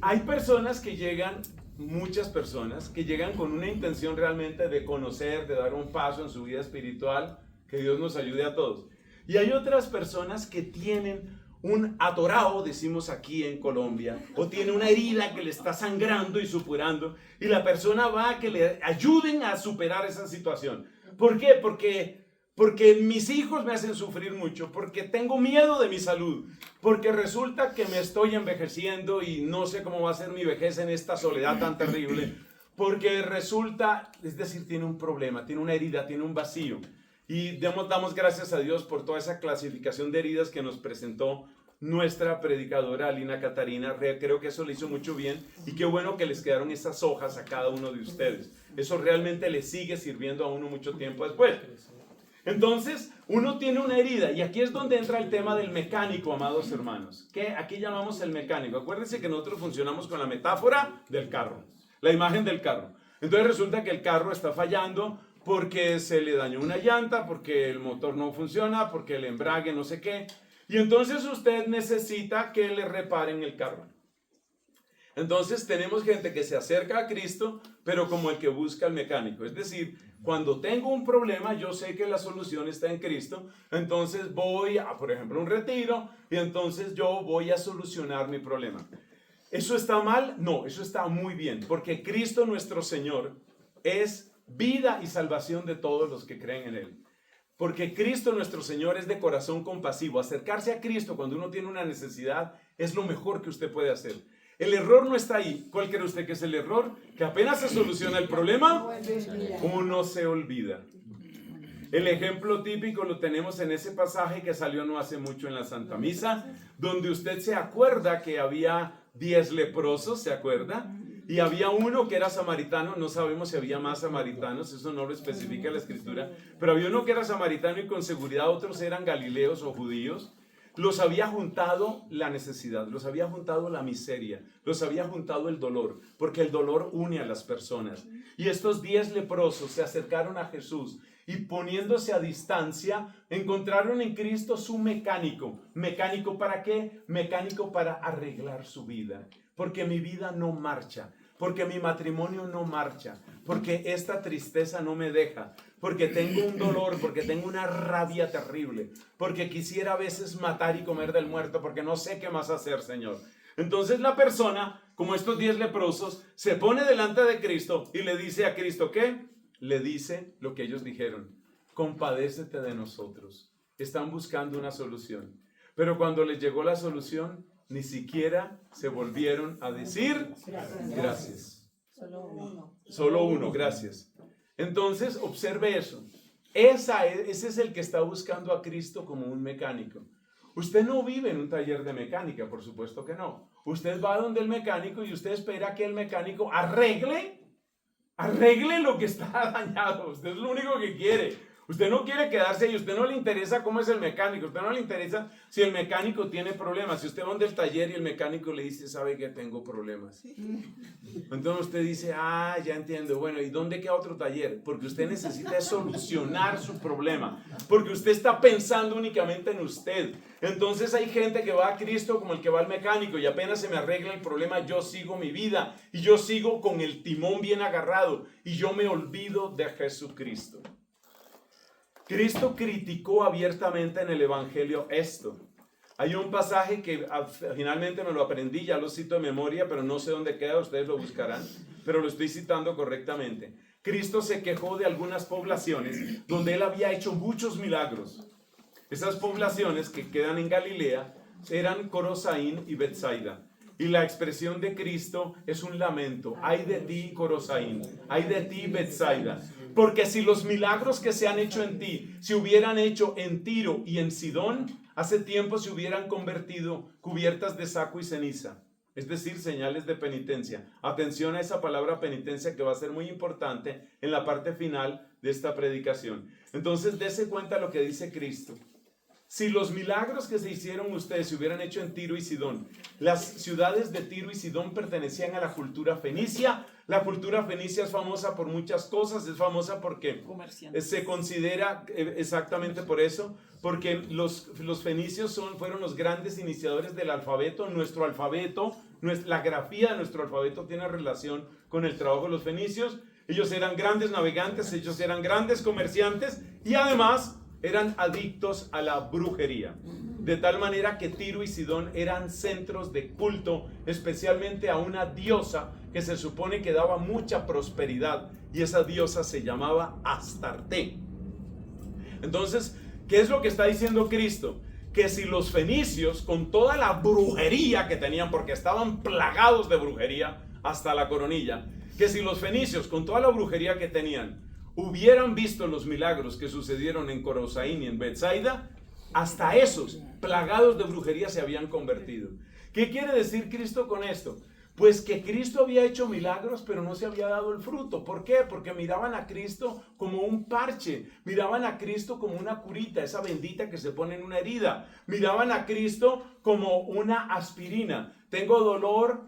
Hay personas que llegan, muchas personas, que llegan con una intención realmente de conocer, de dar un paso en su vida espiritual, que Dios nos ayude a todos. Y hay otras personas que tienen un atorado, decimos aquí en Colombia, o tiene una herida que le está sangrando y supurando, y la persona va a que le ayuden a superar esa situación. ¿Por qué? Porque mis hijos me hacen sufrir mucho, porque tengo miedo de mi salud, porque resulta que me estoy envejeciendo y no sé cómo va a ser mi vejez en esta soledad tan terrible, porque resulta, es decir, tiene un problema, tiene una herida, tiene un vacío. Y damos gracias a Dios por toda esa clasificación de heridas que nos presentó nuestra predicadora Lina Catarina. Creo que eso le hizo mucho bien y qué bueno que les quedaron esas hojas a cada uno de ustedes. Eso realmente le sigue sirviendo a uno mucho tiempo después. Entonces, uno tiene una herida y aquí es donde entra el tema del mecánico, amados hermanos, que aquí llamamos el mecánico. Acuérdense que nosotros funcionamos con la metáfora del carro, la imagen del carro. Entonces resulta que el carro está fallando porque se le dañó una llanta, porque el motor no funciona, porque el embrague no sé qué. Y entonces usted necesita que le reparen el carro. Entonces tenemos gente que se acerca a Cristo, pero como el que busca al mecánico. Es decir, cuando tengo un problema, yo sé que la solución está en Cristo. Entonces voy a, por ejemplo, un retiro y entonces yo voy a solucionar mi problema. ¿Eso está mal? No, eso está muy bien, porque Cristo nuestro Señor es vida y salvación de todos los que creen en Él. Porque Cristo nuestro Señor es de corazón compasivo. Acercarse a Cristo cuando uno tiene una necesidad es lo mejor que usted puede hacer. El error no está ahí. ¿Cuál cree usted que es el error? Que apenas se soluciona el problema, uno se olvida. El ejemplo típico lo tenemos en ese pasaje que salió no hace mucho en la Santa Misa, donde usted se acuerda que había 10 leprosos, ¿se acuerda? Y había uno que era samaritano, no sabemos si había más samaritanos, eso no lo especifica la Escritura, pero había uno que era samaritano y con seguridad otros eran galileos o judíos. Los había juntado la necesidad, los había juntado la miseria, los había juntado el dolor, porque el dolor une a las personas. Y estos 10 leprosos se acercaron a Jesús y poniéndose a distancia, encontraron en Cristo su mecánico. ¿Mecánico para qué? Mecánico para arreglar su vida. Porque mi vida no marcha, porque mi matrimonio no marcha, porque esta tristeza no me deja, porque tengo un dolor, porque tengo una rabia terrible, porque quisiera a veces matar y comer del muerto, porque no sé qué más hacer, Señor. Entonces la persona, como estos 10 leprosos, se pone delante de Cristo y le dice a Cristo, ¿qué? Le dice lo que ellos dijeron, compadécete de nosotros. Están buscando una solución. Pero cuando les llegó la solución, ni siquiera se volvieron a decir gracias. Solo uno, gracias. Entonces, observe eso. Ese es el que está buscando a Cristo como un mecánico. Usted no vive en un taller de mecánica, por supuesto que no. Usted va donde el mecánico y usted espera que el mecánico arregle lo que está dañado. Usted es lo único que quiere. Usted no quiere quedarse ahí, usted no le interesa cómo es el mecánico, usted no le interesa si el mecánico tiene problemas. Si usted va del taller y el mecánico le dice, sabe que tengo problemas. Entonces usted dice, ya entiendo, bueno, ¿y dónde queda otro taller? Porque usted necesita solucionar su problema, porque usted está pensando únicamente en usted. Entonces hay gente que va a Cristo como el que va al mecánico y apenas se me arregla el problema, yo sigo mi vida y yo sigo con el timón bien agarrado y yo me olvido de Jesucristo. Cristo criticó abiertamente en el Evangelio esto. Hay un pasaje que finalmente me lo aprendí, ya lo cito de memoria, pero no sé dónde queda, ustedes lo buscarán, pero lo estoy citando correctamente. Cristo se quejó de algunas poblaciones donde él había hecho muchos milagros. Esas poblaciones que quedan en Galilea eran Corosaín y Betsaida. Y la expresión de Cristo es un lamento. Ay de ti, Corosaín. Ay de ti, Betsaida. Porque si los milagros que se han hecho en ti se hubieran hecho en Tiro y en Sidón, hace tiempo se hubieran convertido cubiertas de saco y ceniza. Es decir, señales de penitencia. Atención a esa palabra penitencia que va a ser muy importante en la parte final de esta predicación. Entonces, dése cuenta lo que dice Cristo. Si los milagros que se hicieron ustedes se hubieran hecho en Tiro y Sidón, las ciudades de Tiro y Sidón pertenecían a la cultura fenicia. La cultura fenicia es famosa por muchas cosas, es famosa porque se considera exactamente por eso, porque los fenicios fueron los grandes iniciadores del alfabeto. Nuestro alfabeto, la grafía de nuestro alfabeto tiene relación con el trabajo de los fenicios. Ellos eran grandes navegantes, ellos eran grandes comerciantes y además eran adictos a la brujería, de tal manera que Tiro y Sidón eran centros de culto, especialmente a una diosa que se supone que daba mucha prosperidad, y esa diosa se llamaba Astarte. Entonces, ¿qué es lo que está diciendo Cristo? Que si los fenicios, con toda la brujería que tenían, porque estaban plagados de brujería hasta la coronilla, que si los fenicios, con toda la brujería que tenían, hubieran visto los milagros que sucedieron en Corosaín y en Betsaida, hasta esos plagados de brujería se habían convertido. ¿Qué quiere decir Cristo con esto? Pues que Cristo había hecho milagros, pero no se había dado el fruto. ¿Por qué? Porque miraban a Cristo como un parche, miraban a Cristo como una curita, esa bendita que se pone en una herida. Miraban a Cristo como una aspirina. Tengo dolor,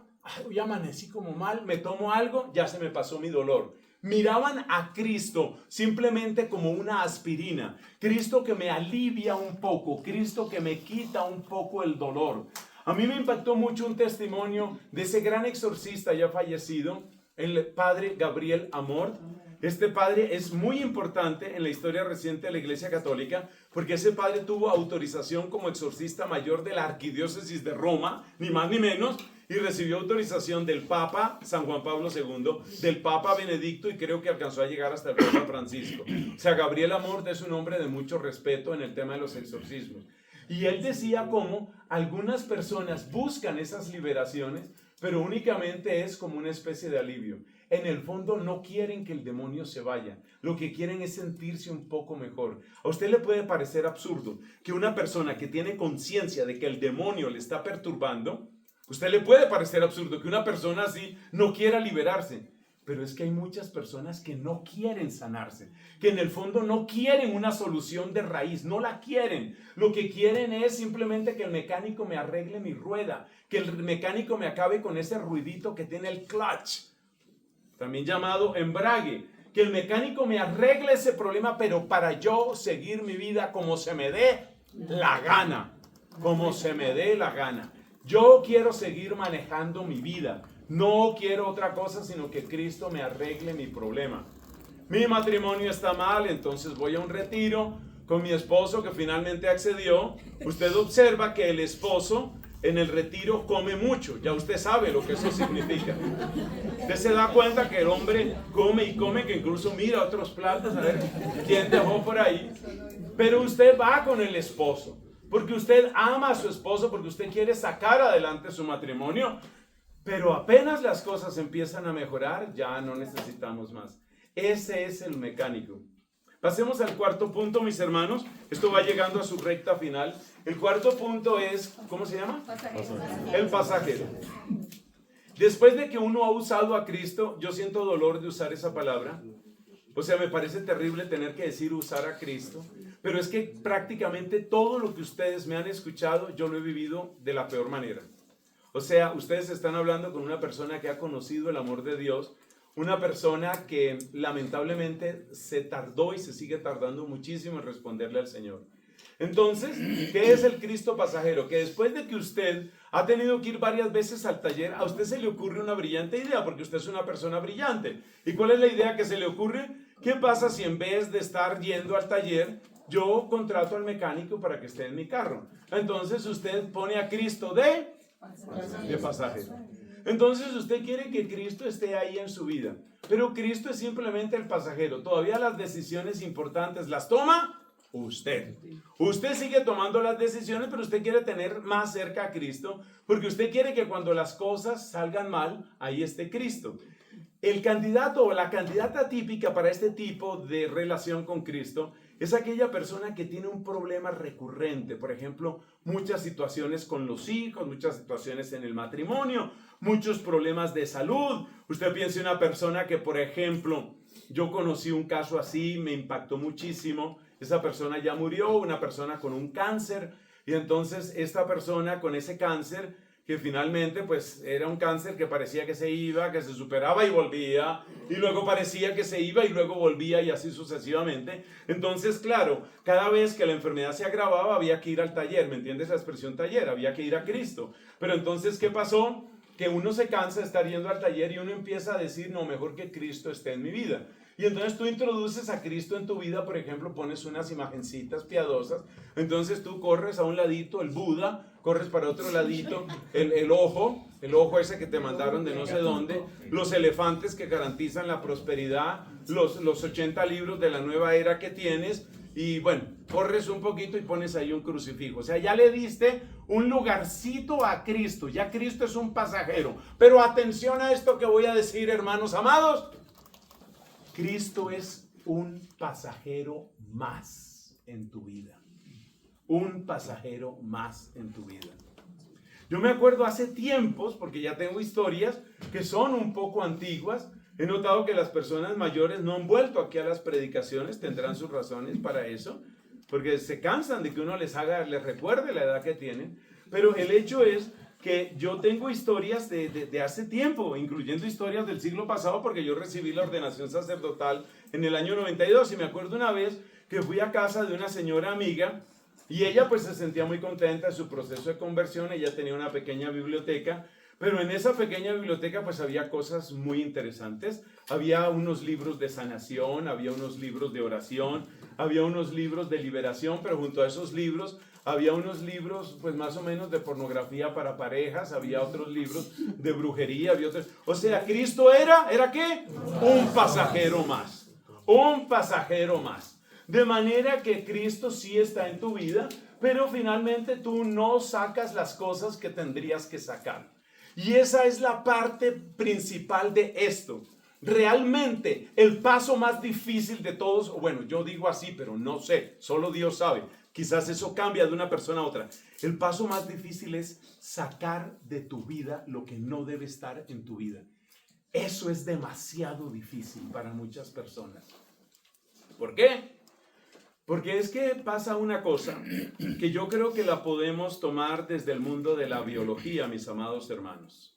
hoy amanecí como mal, me tomo algo, ya se me pasó mi dolor. Miraban a Cristo simplemente como una aspirina. Cristo que me alivia un poco, Cristo que me quita un poco el dolor. A mí me impactó mucho un testimonio de ese gran exorcista ya fallecido, el padre Gabriel Amor, Este padre es muy importante en la historia reciente de la Iglesia Católica porque ese padre tuvo autorización como exorcista mayor de la Arquidiócesis de Roma, ni más ni menos, y recibió autorización del Papa San Juan Pablo II, del Papa Benedicto y creo que alcanzó a llegar hasta el Papa Francisco. O sea, Gabriel Amorth es un hombre de mucho respeto en el tema de los exorcismos. Y él decía cómo algunas personas buscan esas liberaciones, pero únicamente es como una especie de alivio. En el fondo no quieren que el demonio se vaya. Lo que quieren es sentirse un poco mejor. A usted le puede parecer absurdo que una persona que tiene conciencia de que el demonio le está perturbando, usted le puede parecer absurdo que una persona así no quiera liberarse. Pero es que hay muchas personas que no quieren sanarse, que en el fondo no quieren una solución de raíz, no la quieren. Lo que quieren es simplemente que el mecánico me arregle mi rueda, que el mecánico me acabe con ese ruidito que tiene el clutch, también llamado embrague, que el mecánico me arregle ese problema, pero para yo seguir mi vida como se me dé la gana, como se me dé la gana. Yo quiero seguir manejando mi vida. No quiero otra cosa sino que Cristo me arregle mi problema. Mi matrimonio está mal, entonces voy a un retiro con mi esposo que finalmente accedió. Usted observa que el esposo en el retiro come mucho. Ya usted sabe lo que eso significa. Usted se da cuenta que el hombre come y come, que incluso mira otros platos a ver quién dejó por ahí. Pero usted va con el esposo porque usted ama a su esposo, porque usted quiere sacar adelante su matrimonio. Pero apenas las cosas empiezan a mejorar, ya no necesitamos más. Ese es el mecánico. Pasemos al cuarto punto, mis hermanos. Esto va llegando a su recta final. El cuarto punto es, ¿cómo se llama? El pasajero. Después de que uno ha usado a Cristo, yo siento dolor de usar esa palabra. O sea, me parece terrible tener que decir usar a Cristo. Pero es que prácticamente todo lo que ustedes me han escuchado, yo lo he vivido de la peor manera. O sea, ustedes están hablando con una persona que ha conocido el amor de Dios, una persona que lamentablemente se tardó y se sigue tardando muchísimo en responderle al Señor. Entonces, ¿qué es el Cristo pasajero? Que después de que usted ha tenido que ir varias veces al taller, a usted se le ocurre una brillante idea, porque usted es una persona brillante. ¿Y cuál es la idea que se le ocurre? ¿Qué pasa si en vez de estar yendo al taller, yo contrato al mecánico para que esté en mi carro? Entonces usted pone a Cristo de pasajero. Entonces usted quiere que Cristo esté ahí en su vida, pero Cristo es simplemente el pasajero. Todavía las decisiones importantes las toma usted. Usted sigue tomando las decisiones, pero usted quiere tener más cerca a Cristo, porque usted quiere que cuando las cosas salgan mal, ahí esté Cristo. El candidato o la candidata típica para este tipo de relación con Cristo es aquella persona que tiene un problema recurrente. Por ejemplo, muchas situaciones con los hijos, muchas situaciones en el matrimonio, muchos problemas de salud. Usted piensa en una persona que, por ejemplo, yo conocí un caso así, me impactó muchísimo. Esa persona ya murió, una persona con un cáncer. Y entonces esta persona con ese cáncer, que finalmente pues era un cáncer que parecía que se iba, que se superaba y volvía, y luego parecía que se iba y luego volvía y así sucesivamente. Entonces, claro, cada vez que la enfermedad se agravaba había que ir al taller, ¿me entiendes la expresión taller? Había que ir a Cristo. Pero entonces, ¿qué pasó? Que uno se cansa de estar yendo al taller y uno empieza a decir, no, mejor que Cristo esté en mi vida. Y entonces tú introduces a Cristo en tu vida, por ejemplo, pones unas imagencitas piadosas, entonces tú corres a un ladito el Buda, corres para otro ladito el ojo ese que te mandaron de no sé dónde, los elefantes que garantizan la prosperidad, los 80 libros de la nueva era que tienes, y bueno, corres un poquito y pones ahí un crucifijo. O sea, ya le diste un lugarcito a Cristo, ya Cristo es un pasajero. Pero atención a esto que voy a decir, hermanos amados. Cristo es un pasajero más en tu vida. Un pasajero más en tu vida. Yo me acuerdo hace tiempos, porque ya tengo historias que son un poco antiguas, he notado que las personas mayores no han vuelto aquí a las predicaciones, tendrán sus razones para eso, porque se cansan de que uno les recuerde la edad que tienen, pero el hecho es que yo tengo historias de hace tiempo, incluyendo historias del siglo pasado, porque yo recibí la ordenación sacerdotal en el año 92, y me acuerdo una vez que fui a casa de una señora amiga, y ella pues se sentía muy contenta de su proceso de conversión, ella tenía una pequeña biblioteca, Pero en esa pequeña biblioteca pues había cosas muy interesantes. Había unos libros de sanación, había unos libros de oración, había unos libros de liberación, pero junto a esos libros había unos libros pues más o menos de pornografía para parejas, había otros libros de brujería, había otros... O sea, Cristo ¿era qué? Un pasajero más, un pasajero más. De manera que Cristo sí está en tu vida, pero finalmente tú no sacas las cosas que tendrías que sacar. Y esa es la parte principal de esto. Realmente el paso más difícil de todos, o bueno, yo digo así, pero no sé, solo Dios sabe. Quizás eso cambia de una persona a otra. El paso más difícil es sacar de tu vida lo que no debe estar en tu vida. Eso es demasiado difícil para muchas personas. ¿Por qué? Porque es que pasa una cosa que yo creo que la podemos tomar desde el mundo de la biología, mis amados hermanos.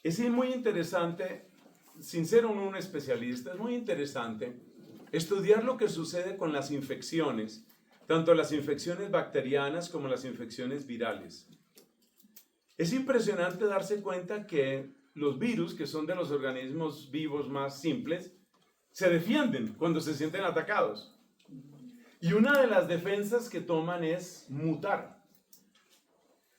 Es muy interesante, sin ser un especialista, es muy interesante estudiar lo que sucede con las infecciones, tanto las infecciones bacterianas como las infecciones virales. Es impresionante darse cuenta que los virus, que son de los organismos vivos más simples, se defienden cuando se sienten atacados. Y una de las defensas que toman es mutar.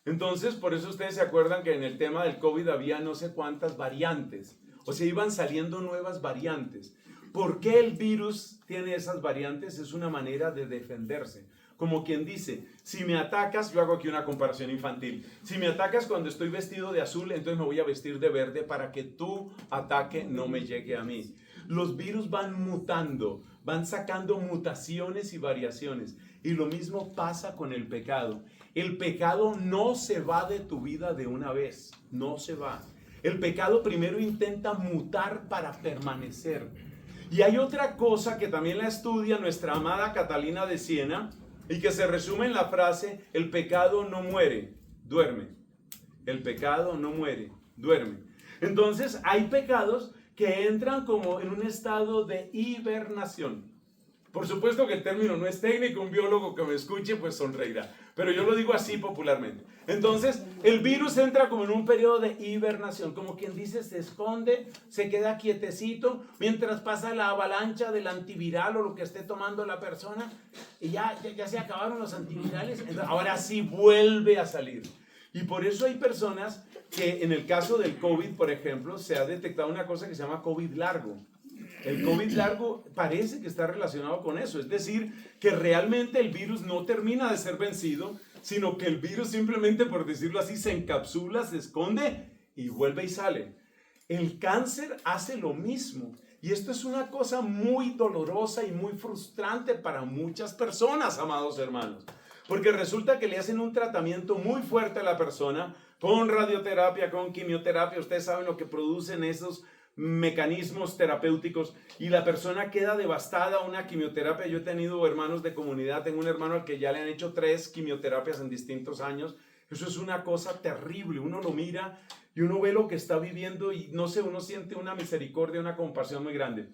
Entonces, por eso ustedes se acuerdan que en el tema del COVID había no sé cuántas variantes. O sea, iban saliendo nuevas variantes. ¿Por qué el virus tiene esas variantes? Es una manera de defenderse. Como quien dice, si me atacas, yo hago aquí una comparación infantil. Si me atacas cuando estoy vestido de azul, entonces me voy a vestir de verde para que tu ataque no me llegue a mí. Los virus van mutando, van sacando mutaciones y variaciones. Y lo mismo pasa con el pecado. El pecado no se va de tu vida de una vez, no se va. El pecado primero intenta mutar para permanecer. Y hay otra cosa que también la estudia nuestra amada Catalina de Siena y que se resume en la frase: el pecado no muere, duerme. El pecado no muere, duerme. Entonces hay pecados que entran como en un estado de hibernación. Por supuesto que el término no es técnico, un biólogo que me escuche pues sonreirá, pero yo lo digo así popularmente. Entonces el virus entra como en un periodo de hibernación, como quien dice, se esconde, se queda quietecito mientras pasa la avalancha del antiviral o lo que esté tomando la persona, y ya se acabaron los antivirales. Entonces, ahora sí vuelve a salir. Y por eso hay personas que en el caso del COVID, por ejemplo, se ha detectado una cosa que se llama COVID largo. El COVID largo parece que está relacionado con eso, es decir, que realmente el virus no termina de ser vencido, sino que el virus simplemente, por decirlo así, se encapsula, se esconde y vuelve y sale. El cáncer hace lo mismo, y esto es una cosa muy dolorosa y muy frustrante para muchas personas, amados hermanos, porque resulta que le hacen un tratamiento muy fuerte a la persona, con radioterapia, con quimioterapia. Ustedes saben lo que producen esos mecanismos terapéuticos, y la persona queda devastada. Una quimioterapia, yo he tenido hermanos de comunidad, tengo un hermano al que ya le han hecho 3 quimioterapias en distintos años. Eso es una cosa terrible. Uno lo mira y uno ve lo que está viviendo y no sé, uno siente una misericordia, una compasión muy grande.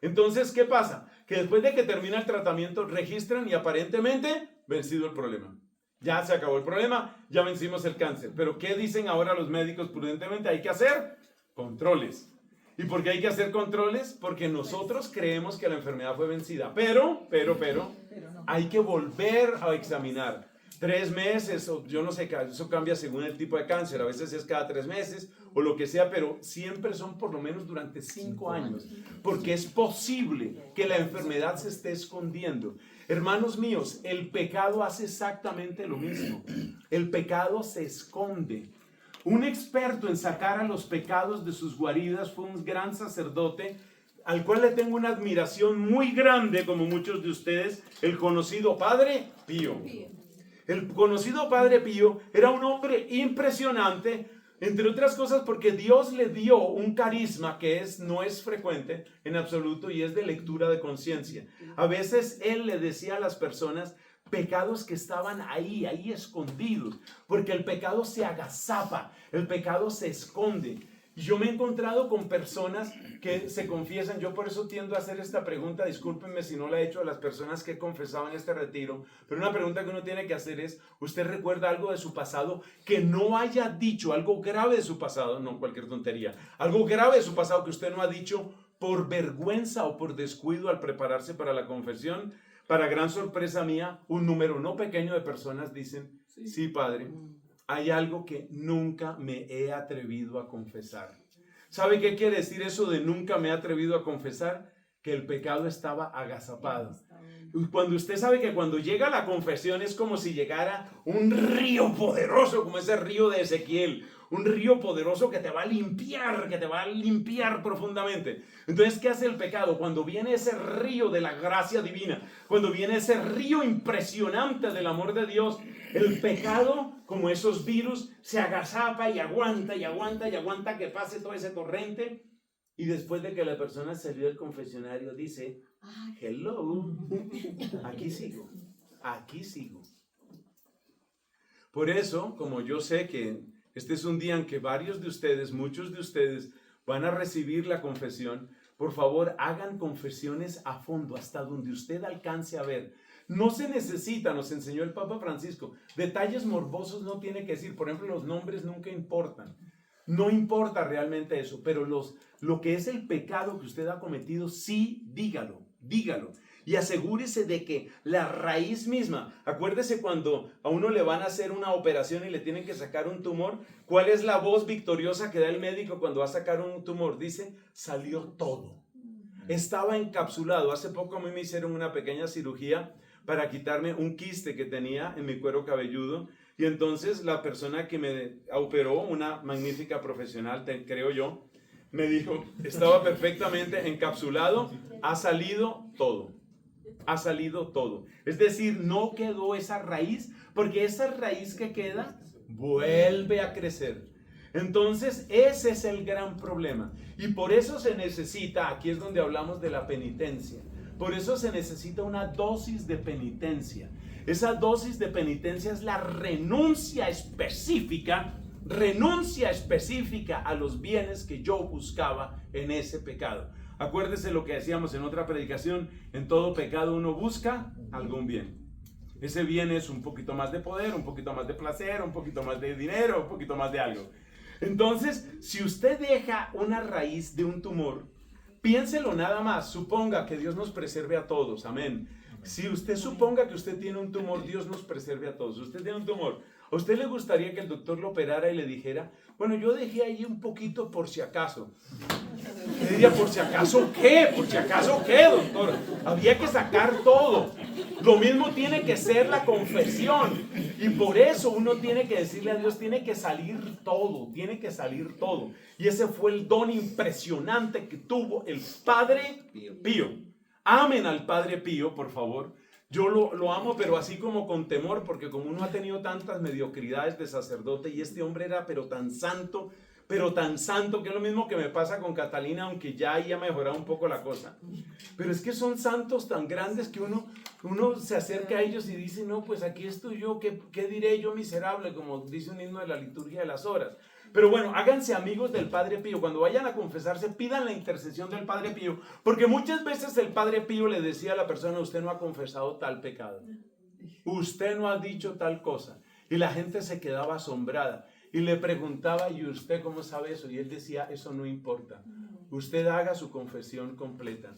Entonces, ¿qué pasa? Que después de que termina el tratamiento registran y aparentemente vencido el problema. Ya se acabó el problema, ya vencimos el cáncer. Pero ¿qué dicen ahora los médicos prudentemente? Hay que hacer controles. ¿Y por qué hay que hacer controles? Porque nosotros creemos que la enfermedad fue vencida. Pero hay que volver a examinar. 3 meses, o yo no sé, eso cambia según el tipo de cáncer. A veces es cada 3 meses o lo que sea, pero siempre son por lo menos durante 5 años. Porque es posible que la enfermedad se esté escondiendo. Hermanos míos, el pecado hace exactamente lo mismo. El pecado se esconde. Un experto en sacar a los pecados de sus guaridas fue un gran sacerdote al cual le tengo una admiración muy grande, como muchos de ustedes, el conocido Padre Pío. El conocido Padre Pío era un hombre impresionante, entre otras cosas porque Dios le dio un carisma que no es frecuente en absoluto, y es de lectura de conciencia. A veces él le decía a las personas pecados que estaban ahí escondidos, porque el pecado se agazapa, el pecado se esconde. Y yo me he encontrado con personas que se confiesan. Yo por eso tiendo a hacer esta pregunta. Discúlpenme si no la he hecho a las personas que he confesado en este retiro. Pero una pregunta que uno tiene que hacer es, ¿usted recuerda algo de su pasado que no haya dicho? Algo grave de su pasado, no cualquier tontería. Algo grave de su pasado que usted no ha dicho por vergüenza o por descuido al prepararse para la confesión. Para gran sorpresa mía, un número no pequeño de personas dicen, sí, padre, hay algo que nunca me he atrevido a confesar. ¿Sabe qué quiere decir eso de nunca me he atrevido a confesar? Que el pecado estaba agazapado. Cuando usted sabe que cuando llega la confesión es como si llegara un río poderoso, como ese río de Ezequiel, un río poderoso que te va a limpiar profundamente. Entonces, ¿qué hace el pecado? Cuando viene ese río de la gracia divina, cuando viene ese río impresionante del amor de Dios, el pecado, como esos virus, se agazapa y aguanta que pase todo ese torrente. Y después de que la persona salió del confesionario, dice, hello, aquí sigo. Por eso, como yo sé que este es un día en que varios de ustedes, muchos de ustedes, van a recibir la confesión, por favor, hagan confesiones a fondo, hasta donde usted alcance a ver. No se necesita, nos enseñó el Papa Francisco, detalles morbosos no tiene que decir. Por ejemplo, los nombres nunca importan. No importa realmente eso, pero lo que es el pecado que usted ha cometido, sí, dígalo. Y asegúrese de que la raíz misma, acuérdese cuando a uno le van a hacer una operación y le tienen que sacar un tumor, ¿cuál es la voz victoriosa que da el médico cuando va a sacar un tumor? Dice, salió todo. Estaba encapsulado. Hace poco a mí me hicieron una pequeña cirugía para quitarme un quiste que tenía en mi cuero cabelludo. Y entonces la persona que me operó, una magnífica profesional, creo yo, me dijo, estaba perfectamente encapsulado, ha salido todo. Es decir, no quedó esa raíz, porque esa raíz que queda vuelve a crecer. Entonces, ese es el gran problema. Y por eso se necesita, aquí es donde hablamos de la penitencia, por eso se necesita una dosis de penitencia. Esa dosis de penitencia es la renuncia específica a los bienes que yo buscaba en ese pecado. Acuérdese lo que decíamos en otra predicación, en todo pecado uno busca algún bien. Ese bien es un poquito más de poder, un poquito más de placer, un poquito más de dinero, un poquito más de algo. Entonces, si usted deja una raíz de un tumor, piénselo nada más, suponga que Dios nos preserve a todos, amén. Si usted suponga que usted tiene un tumor, Dios nos preserve a todos. Usted tiene un tumor, ¿a usted le gustaría que el doctor lo operara y le dijera, bueno, yo dejé ahí un poquito por si acaso? Le diría, ¿por si acaso qué? ¿Por si acaso qué, doctor? Había que sacar todo. Lo mismo tiene que ser la confesión. Y por eso uno tiene que decirle a Dios, tiene que salir todo. Y ese fue el don impresionante que tuvo el Padre Pío. Amen al Padre Pío, por favor. Yo lo amo, pero así como con temor, porque como uno ha tenido tantas mediocridades de sacerdote, y este hombre era pero tan santo, que es lo mismo que me pasa con Catalina, aunque ya haya mejorado un poco la cosa. Pero es que son santos tan grandes que uno se acerca a ellos y dice, no, pues aquí estoy yo, ¿qué diré yo miserable? Como dice un himno de la liturgia de las horas. Pero bueno, háganse amigos del Padre Pío. Cuando vayan a confesarse, pidan la intercesión del Padre Pío, porque muchas veces el Padre Pío le decía a la persona, usted no ha confesado tal pecado, usted no ha dicho tal cosa, y la gente se quedaba asombrada y le preguntaba, ¿y usted cómo sabe eso? Y él decía, eso no importa, usted haga su confesión completa.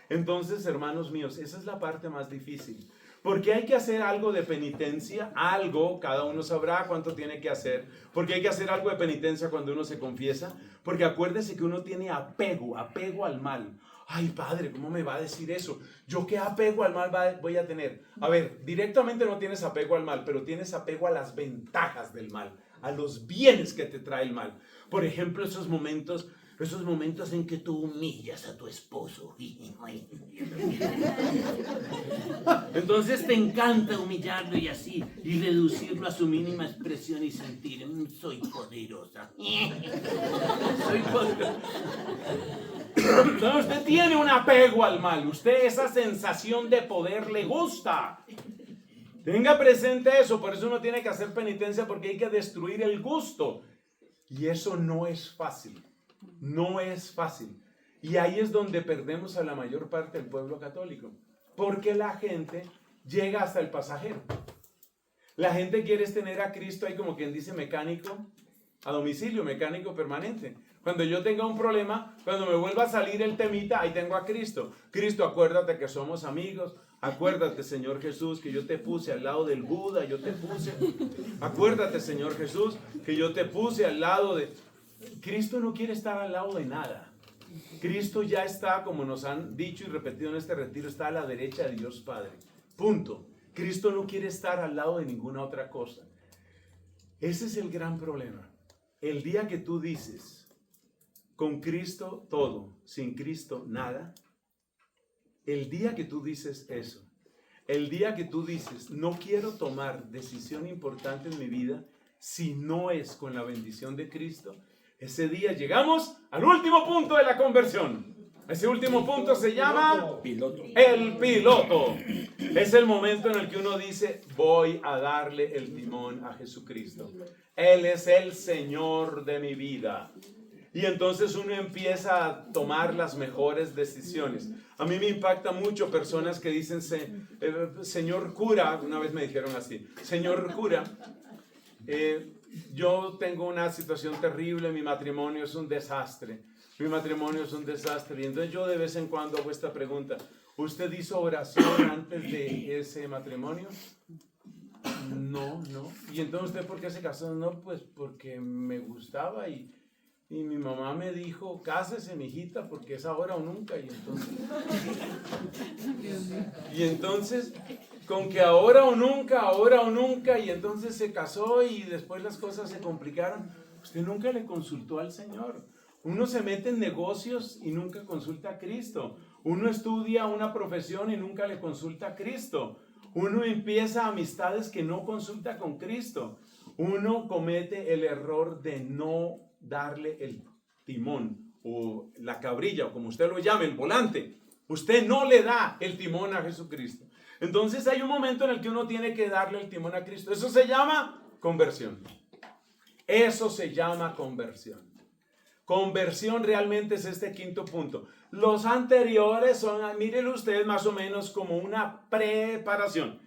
Entonces, hermanos míos, esa es la parte más difícil. Porque hay que hacer algo de penitencia, cada uno sabrá cuánto tiene que hacer. Porque hay que hacer algo de penitencia cuando uno se confiesa. Porque acuérdese que uno tiene apego al mal. Ay, padre, ¿cómo me va a decir eso? ¿Yo qué apego al mal voy a tener? A ver, directamente no tienes apego al mal, pero tienes apego a las ventajas del mal, a los bienes que te trae el mal. Por ejemplo, esos momentos en que tú humillas a tu esposo. Entonces te encanta humillarlo y así, y reducirlo a su mínima expresión y sentir, soy poderosa. Soy poderosa. Entonces usted tiene un apego al mal, usted esa sensación de poder le gusta. Tenga presente eso, por eso uno tiene que hacer penitencia, porque hay que destruir el gusto. Y eso no es fácil. No es fácil. Y ahí es donde perdemos a la mayor parte del pueblo católico. Porque la gente llega hasta el pasajero. La gente quiere tener a Cristo ahí como quien dice mecánico a domicilio, mecánico permanente. Cuando yo tenga un problema, cuando me vuelva a salir el temita, ahí tengo a Cristo. Cristo, acuérdate que somos amigos. Acuérdate, Señor Jesús, que yo te puse al lado del Buda, yo te puse. Acuérdate, Señor Jesús, que yo te puse al lado de... Cristo no quiere estar al lado de nada. Cristo ya está, como nos han dicho y repetido en este retiro, está a la derecha de Dios Padre. Punto. Cristo no quiere estar al lado de ninguna otra cosa. Ese es el gran problema. El día que tú dices, con Cristo todo, sin Cristo nada, el día que tú dices eso, el día que tú dices, no quiero tomar decisión importante en mi vida si no es con la bendición de Cristo, ese día llegamos al último punto de la conversión. Ese último punto se llama el piloto. Es el momento en el que uno dice, voy a darle el timón a Jesucristo. Él es el Señor de mi vida. Y entonces uno empieza a tomar las mejores decisiones. A mí me impacta mucho personas que dicen, señor cura, una vez me dijeron así, señor cura, yo tengo una situación terrible, mi matrimonio es un desastre. Mi matrimonio es un desastre. Y entonces yo de vez en cuando hago esta pregunta. ¿Usted hizo oración antes de ese matrimonio? No. ¿Y entonces usted por qué se casó? No, pues porque me gustaba y mi mamá me dijo, cásese, mijita, porque es ahora o nunca. Y entonces, con que ahora o nunca, y entonces se casó y después las cosas se complicaron. Usted nunca le consultó al Señor. Uno se mete en negocios y nunca consulta a Cristo. Uno estudia una profesión y nunca le consulta a Cristo. Uno empieza amistades que no consulta con Cristo. Uno comete el error de no darle el timón o la cabrilla o como usted lo llame, el volante. Usted no le da el timón a Jesucristo. Entonces hay un momento en el que uno tiene que darle el timón a Cristo. Eso se llama conversión. Eso se llama conversión. Conversión realmente es este quinto punto. Los anteriores son, mírenlo ustedes, más o menos como una preparación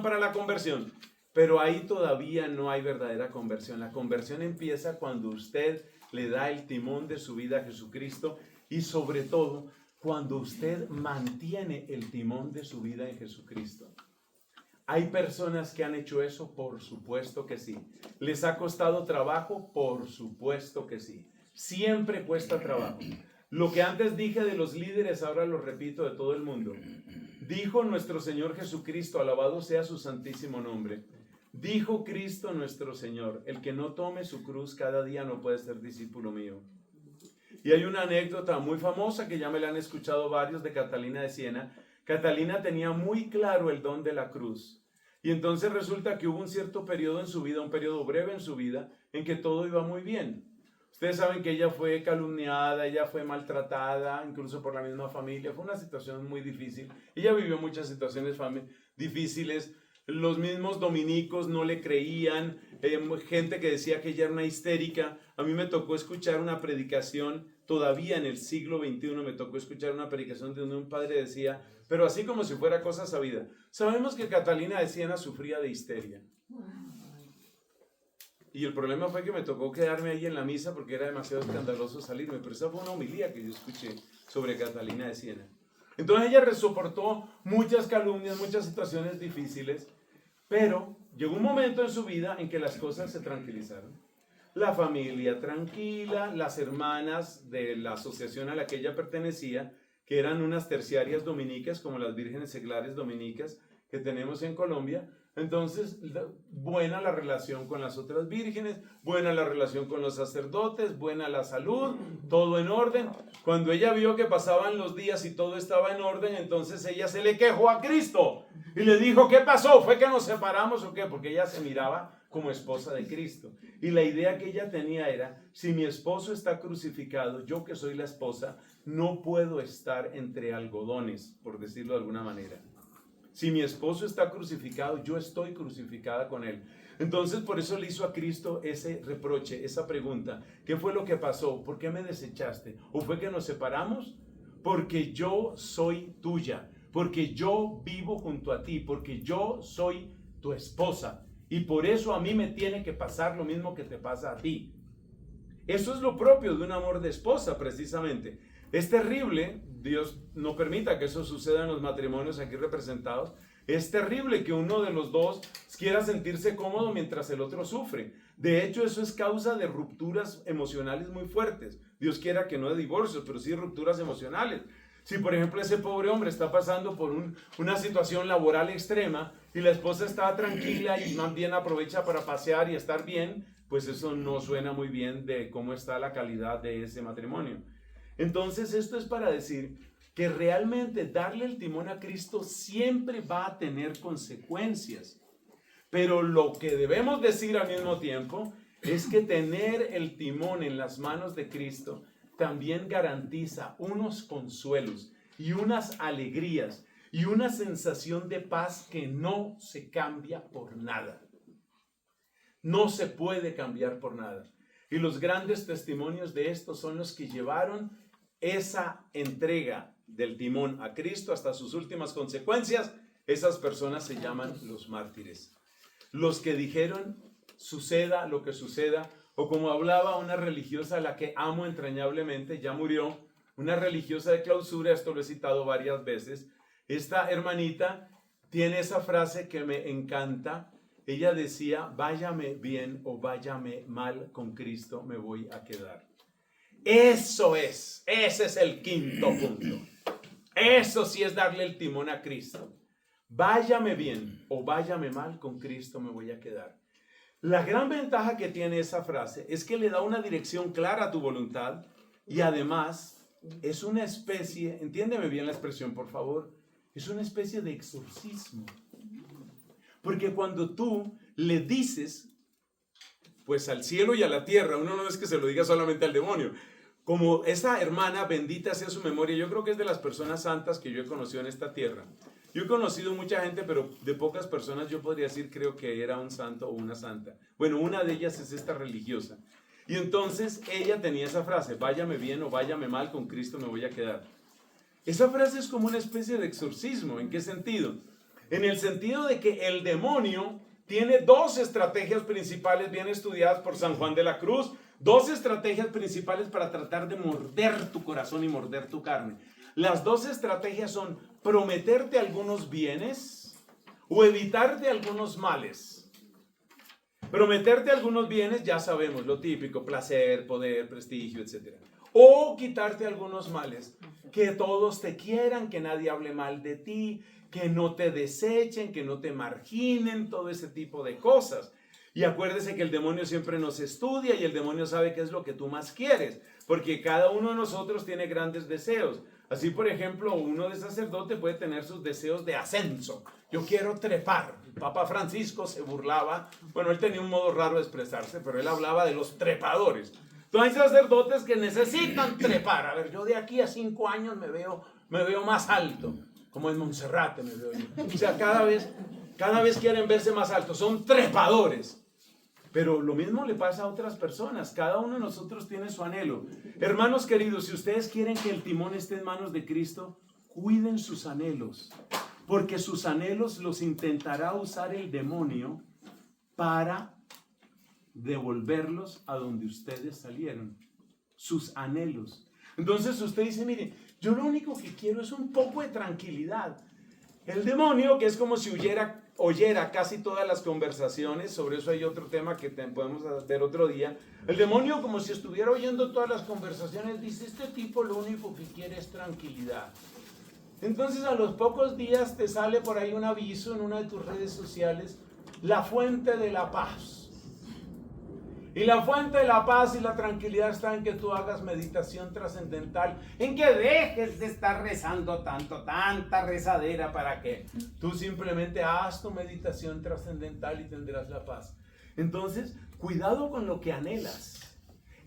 para la conversión. Pero ahí todavía no hay verdadera conversión. La conversión empieza cuando usted le da el timón de su vida a Jesucristo y sobre todo cuando usted mantiene el timón de su vida en Jesucristo. ¿Hay personas que han hecho eso? Por supuesto que sí. ¿Les ha costado trabajo? Por supuesto que sí. Siempre cuesta trabajo. Lo que antes dije de los líderes, ahora lo repito de todo el mundo. Dijo nuestro Señor Jesucristo, alabado sea su santísimo nombre. Dijo Cristo nuestro Señor, el que no tome su cruz cada día no puede ser discípulo mío. Y hay una anécdota muy famosa que ya me la han escuchado varios de Catalina de Siena. Catalina tenía muy claro el don de la cruz. Y entonces resulta que hubo un cierto periodo en su vida, un periodo breve en su vida, en que todo iba muy bien. Ustedes saben que ella fue calumniada, ella fue maltratada, incluso por la misma familia. Fue una situación muy difícil. Ella vivió muchas situaciones difíciles. Los mismos dominicos no le creían, gente que decía que ella era una histérica. A mí me tocó escuchar una predicación, todavía en el siglo XXI me tocó escuchar una predicación donde un padre decía, pero así como si fuera cosa sabida, sabemos que Catalina de Siena sufría de histeria. Y el problema fue que me tocó quedarme ahí en la misa porque era demasiado escandaloso salirme, pero esa fue una homilía que yo escuché sobre Catalina de Siena. Entonces ella soportó muchas calumnias, muchas situaciones difíciles, pero llegó un momento en su vida en que las cosas se tranquilizaron. La familia tranquila, las hermanas de la asociación a la que ella pertenecía, que eran unas terciarias dominicas, como las vírgenes seglares dominicas que tenemos en Colombia. Entonces, buena la relación con las otras vírgenes, buena la relación con los sacerdotes, buena la salud, todo en orden. Cuando ella vio que pasaban los días y todo estaba en orden, entonces ella se le quejó a Cristo y le dijo, ¿qué pasó? ¿Fue que nos separamos o qué? Porque ella se miraba como esposa de Cristo. Y la idea que ella tenía era, si mi esposo está crucificado, yo que soy la esposa, no puedo estar entre algodones, por decirlo de alguna manera. Si mi esposo está crucificado, yo estoy crucificada con él. Entonces, por eso le hizo a Cristo ese reproche, esa pregunta. ¿Qué fue lo que pasó? ¿Por qué me desechaste? ¿O fue que nos separamos? Porque yo soy tuya, porque yo vivo junto a ti, porque yo soy tu esposa. Y por eso a mí me tiene que pasar lo mismo que te pasa a ti. Eso es lo propio de un amor de esposa, precisamente. Es terrible, Dios no permita que eso suceda en los matrimonios aquí representados. Es terrible que uno de los dos quiera sentirse cómodo mientras el otro sufre. De hecho, eso es causa de rupturas emocionales muy fuertes. Dios quiera que no de divorcios, pero sí de rupturas emocionales. Si, por ejemplo, ese pobre hombre está pasando por una situación laboral extrema y la esposa está tranquila y más bien aprovecha para pasear y estar bien, pues eso no suena muy bien de cómo está la calidad de ese matrimonio. Entonces, esto es para decir que realmente darle el timón a Cristo siempre va a tener consecuencias. Pero lo que debemos decir al mismo tiempo es que tener el timón en las manos de Cristo también garantiza unos consuelos y unas alegrías y una sensación de paz que no se cambia por nada. No se puede cambiar por nada. Y los grandes testimonios de esto son los que llevaron esa entrega del timón a Cristo hasta sus últimas consecuencias. Esas personas se llaman los mártires. Los que dijeron, suceda lo que suceda, o como hablaba una religiosa a la que amo entrañablemente, ya murió, una religiosa de clausura, esto lo he citado varias veces. Esta hermanita tiene esa frase que me encanta. Ella decía, váyame bien o váyame mal, con Cristo me voy a quedar. Ese es el quinto punto. Eso sí es darle el timón a Cristo. Váyame bien o váyame mal, con Cristo me voy a quedar. La gran ventaja que tiene esa frase es que le da una dirección clara a tu voluntad y además es una especie, entiéndeme bien la expresión por favor, es una especie de exorcismo. Porque cuando tú le dices, pues al cielo y a la tierra, uno no es que se lo diga solamente al demonio, como esa hermana, bendita sea su memoria, yo creo que es de las personas santas que yo he conocido en esta tierra. Yo he conocido mucha gente, pero de pocas personas yo podría decir, creo que era un santo o una santa. Bueno, una de ellas es esta religiosa. Y entonces ella tenía esa frase, váyame bien o váyame mal, con Cristo me voy a quedar. Esa frase es como una especie de exorcismo. ¿En qué sentido? En el sentido de que el demonio tiene dos estrategias principales bien estudiadas por San Juan de la Cruz, dos estrategias principales para tratar de morder tu corazón y morder tu carne. Las dos estrategias son prometerte algunos bienes o evitarte algunos males. Prometerte algunos bienes, ya sabemos, lo típico, placer, poder, prestigio, etc. O quitarte algunos males, que todos te quieran, que nadie hable mal de ti, que no te desechen, que no te marginen, todo ese tipo de cosas. Y acuérdese que el demonio siempre nos estudia y el demonio sabe qué es lo que tú más quieres, porque cada uno de nosotros tiene grandes deseos. Así, por ejemplo, uno de sacerdote puede tener sus deseos de ascenso. Yo quiero trepar. El Papa Francisco se burlaba. Bueno, él tenía un modo raro de expresarse, pero él hablaba de los trepadores. Entonces hay sacerdotes que necesitan trepar. A ver, yo de aquí a 5 años me veo más alto. Como en Monserrate me veo yo. O sea, cada vez quieren verse más altos. Son trepadores. Pero lo mismo le pasa a otras personas. Cada uno de nosotros tiene su anhelo. Hermanos queridos, si ustedes quieren que el timón esté en manos de Cristo, cuiden sus anhelos. Porque sus anhelos los intentará usar el demonio para devolverlos a donde ustedes salieron. Sus anhelos. Entonces usted dice, mire, yo lo único que quiero es un poco de tranquilidad. El demonio, que es como si oyera casi todas las conversaciones, sobre eso hay otro tema que podemos ver otro día. El demonio, como si estuviera oyendo todas las conversaciones, dice, este tipo lo único que quiere es tranquilidad. Entonces a los pocos días te sale por ahí un aviso en una de tus redes sociales, la fuente de la paz. Y la fuente de la paz y la tranquilidad está en que tú hagas meditación trascendental, en que dejes de estar rezando tanto, tanta rezadera, para que tú simplemente haz tu meditación trascendental y tendrás la paz. Entonces, cuidado con lo que anhelas.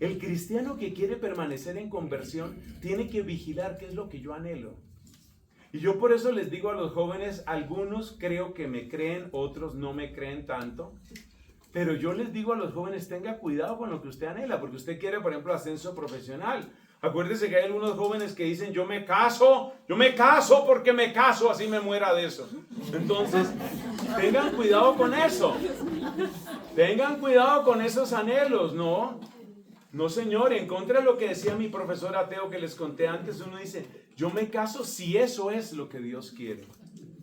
El cristiano que quiere permanecer en conversión tiene que vigilar qué es lo que yo anhelo. Y yo por eso les digo a los jóvenes, algunos creo que me creen, otros no me creen tanto. Pero yo les digo a los jóvenes, tenga cuidado con lo que usted anhela, porque usted quiere, por ejemplo, ascenso profesional. Acuérdese que hay algunos jóvenes que dicen, yo me caso porque me caso, así me muera de eso. Entonces, tengan cuidado con eso. Tengan cuidado con esos anhelos, ¿no? No, señor, en contra de lo que decía mi profesor ateo que les conté antes, uno dice, yo me caso si eso es lo que Dios quiere.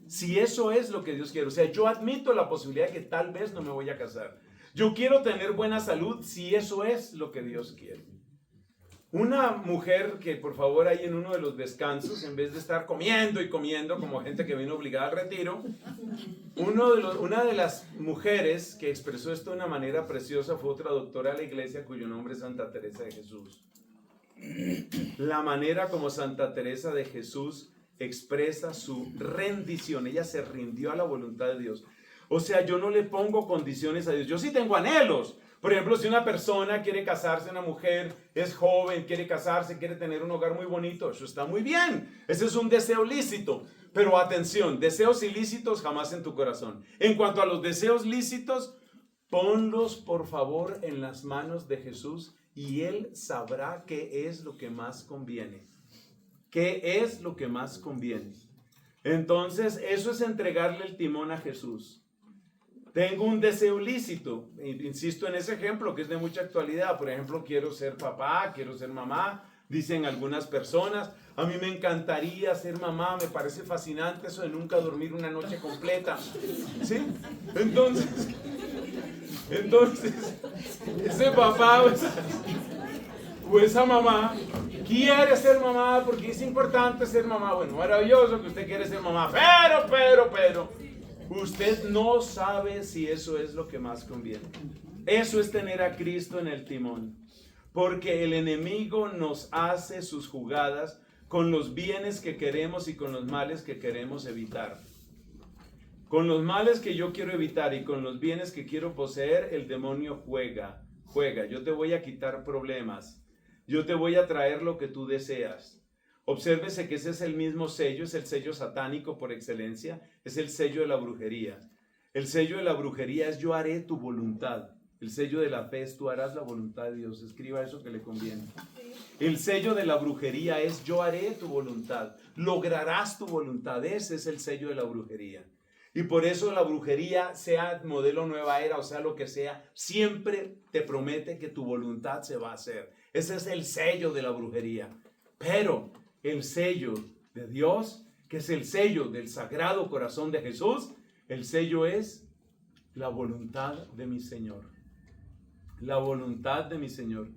Si eso es lo que Dios quiere. O sea, yo admito la posibilidad de que tal vez no me voy a casar. Yo quiero tener buena salud si eso es lo que Dios quiere. Una mujer que, por favor, ahí en uno de los descansos, en vez de estar comiendo y comiendo como gente que vino obligada al retiro, una de las mujeres que expresó esto de una manera preciosa fue otra doctora de la iglesia cuyo nombre es Santa Teresa de Jesús. La manera como Santa Teresa de Jesús expresa su rendición. Ella se rindió a la voluntad de Dios. O sea, yo no le pongo condiciones a Dios. Yo sí tengo anhelos. Por ejemplo, si una persona quiere casarse, una mujer es joven, quiere casarse, quiere tener un hogar muy bonito, eso está muy bien. Ese es un deseo lícito. Pero atención, deseos ilícitos jamás en tu corazón. En cuanto a los deseos lícitos, ponlos por favor en las manos de Jesús y Él sabrá qué es lo que más conviene. ¿Qué es lo que más conviene? Entonces, eso es entregarle el timón a Jesús. Tengo un deseo lícito, insisto en ese ejemplo que es de mucha actualidad. Por ejemplo, quiero ser papá, quiero ser mamá, dicen algunas personas. A mí me encantaría ser mamá, me parece fascinante eso de nunca dormir una noche completa. ¿Sí? Entonces ese papá o esa mamá quiere ser mamá porque es importante ser mamá. Bueno, maravilloso que usted quiere ser mamá, pero usted no sabe si eso es lo que más conviene. Eso es tener a Cristo en el timón. Porque el enemigo nos hace sus jugadas con los bienes que queremos y con los males que queremos evitar. Con los males que yo quiero evitar y con los bienes que quiero poseer, el demonio juega. Yo te voy a quitar problemas. Yo te voy a traer lo que tú deseas. Obsérvese que ese es el mismo sello, es el sello satánico por excelencia, es el sello de la brujería. El sello de la brujería es yo haré tu voluntad. El sello de la fe es tú harás la voluntad de Dios. Escriba eso que le conviene. El sello de la brujería es yo haré tu voluntad. Lograrás tu voluntad. Ese es el sello de la brujería. Y por eso la brujería, sea modelo nueva era o sea lo que sea, siempre te promete que tu voluntad se va a hacer. Ese es el sello de la brujería. Pero el sello de Dios, que es el sello del Sagrado Corazón de Jesús, el sello es la voluntad de mi Señor. La voluntad de mi Señor.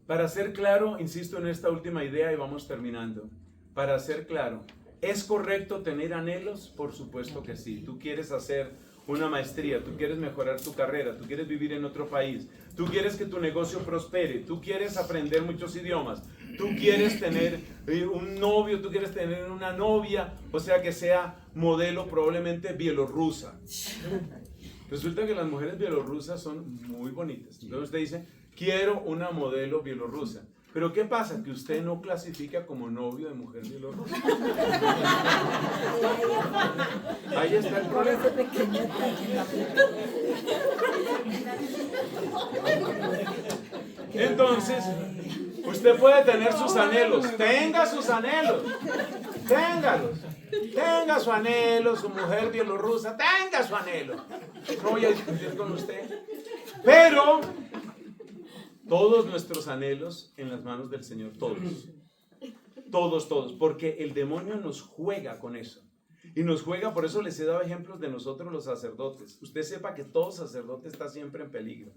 Para ser claro, insisto en esta última idea y vamos terminando. Para ser claro, ¿es correcto tener anhelos? Por supuesto que sí. Tú quieres hacer una maestría, tú quieres mejorar tu carrera, tú quieres vivir en otro país, tú quieres que tu negocio prospere, tú quieres aprender muchos idiomas, tú quieres tener un novio, tú quieres tener una novia, o sea que sea modelo probablemente bielorrusa. Resulta que las mujeres bielorrusas son muy bonitas. Entonces usted dice, quiero una modelo bielorrusa. Pero ¿qué pasa? Que usted no clasifica como novio de mujer bielorrusa. Ahí está el problema. Entonces, usted puede tener sus anhelos. Tenga sus anhelos. Téngalos. Tenga su anhelo, su mujer bielorrusa. Tenga su anhelo. No voy a discutir con usted. Pero todos nuestros anhelos en las manos del Señor, todos, porque el demonio nos juega con eso. Y nos juega, por eso les he dado ejemplos de nosotros los sacerdotes. Usted sepa que todo sacerdote está siempre en peligro.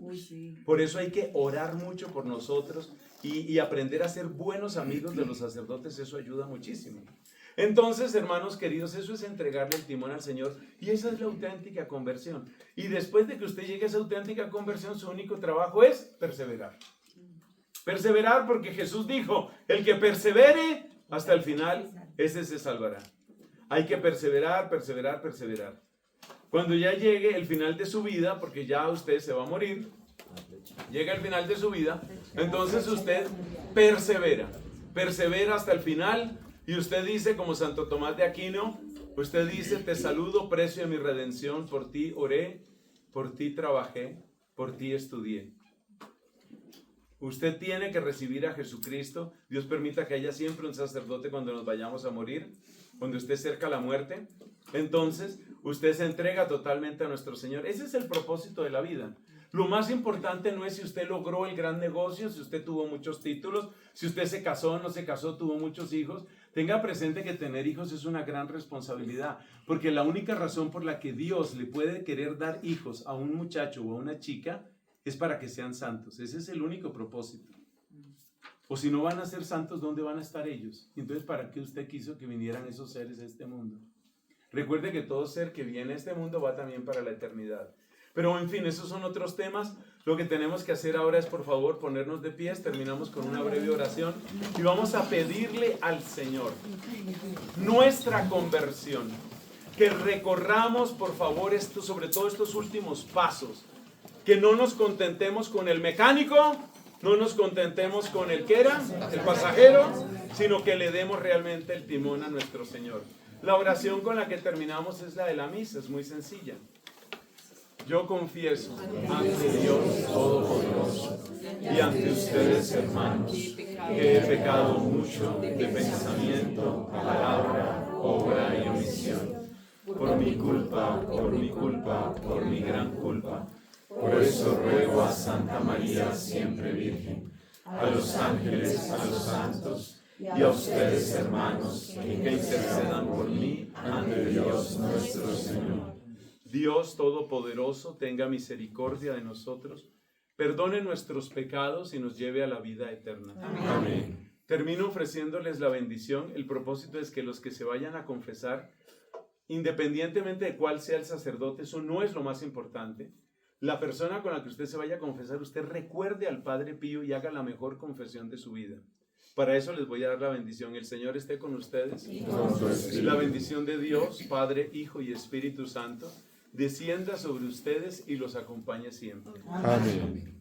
Por eso hay que orar mucho por nosotros y aprender a ser buenos amigos de los sacerdotes, eso ayuda muchísimo. Entonces, hermanos queridos, eso es entregarle el timón al Señor y esa es la auténtica conversión. Y después de que usted llegue a esa auténtica conversión, su único trabajo es perseverar. Perseverar porque Jesús dijo, el que persevere hasta el final, ese se salvará. Hay que perseverar. Cuando ya llegue el final de su vida, porque ya usted se va a morir, llega el final de su vida, entonces usted persevera hasta el final. Y usted dice, como Santo Tomás de Aquino, usted dice, te saludo, precio de mi redención, por ti oré, por ti trabajé, por ti estudié. Usted tiene que recibir a Jesucristo. Dios permita que haya siempre un sacerdote cuando nos vayamos a morir, cuando esté cerca a la muerte. Entonces, usted se entrega totalmente a nuestro Señor. Ese es el propósito de la vida. Lo más importante no es si usted logró el gran negocio, si usted tuvo muchos títulos, si usted se casó, no se casó, tuvo muchos hijos. Tenga presente que tener hijos es una gran responsabilidad, porque la única razón por la que Dios le puede querer dar hijos a un muchacho o a una chica es para que sean santos. Ese es el único propósito. O si no van a ser santos, ¿dónde van a estar ellos? Entonces, ¿para qué usted quiso que vinieran esos seres a este mundo? Recuerde que todo ser que viene a este mundo va también para la eternidad. Pero en fin, esos son otros temas. Lo que tenemos que hacer ahora es, por favor, ponernos de pies. Terminamos con una breve oración y vamos a pedirle al Señor nuestra conversión. Que recorramos, por favor, sobre todo estos últimos pasos. Que no nos contentemos con el mecánico, no nos contentemos con el que era, el pasajero, sino que le demos realmente el timón a nuestro Señor. La oración con la que terminamos es la de la misa, es muy sencilla. Yo confieso ante Dios Todopoderoso y ante ustedes, hermanos, que he pecado mucho de pensamiento, palabra, obra y omisión. Por mi culpa, por mi gran culpa. Por eso ruego a Santa María, siempre Virgen, a los ángeles, a los santos y a ustedes, hermanos, que intercedan por mí ante Dios nuestro Señor. Dios Todopoderoso, tenga misericordia de nosotros, perdone nuestros pecados y nos lleve a la vida eterna. Amén. Termino ofreciéndoles la bendición. El propósito es que los que se vayan a confesar, independientemente de cuál sea el sacerdote, eso no es lo más importante. La persona con la que usted se vaya a confesar, usted recuerde al Padre Pío y haga la mejor confesión de su vida. Para eso les voy a dar la bendición. El Señor esté con ustedes. Y la bendición de Dios, Padre, Hijo y Espíritu Santo, descienda sobre ustedes y los acompañe siempre. Amén.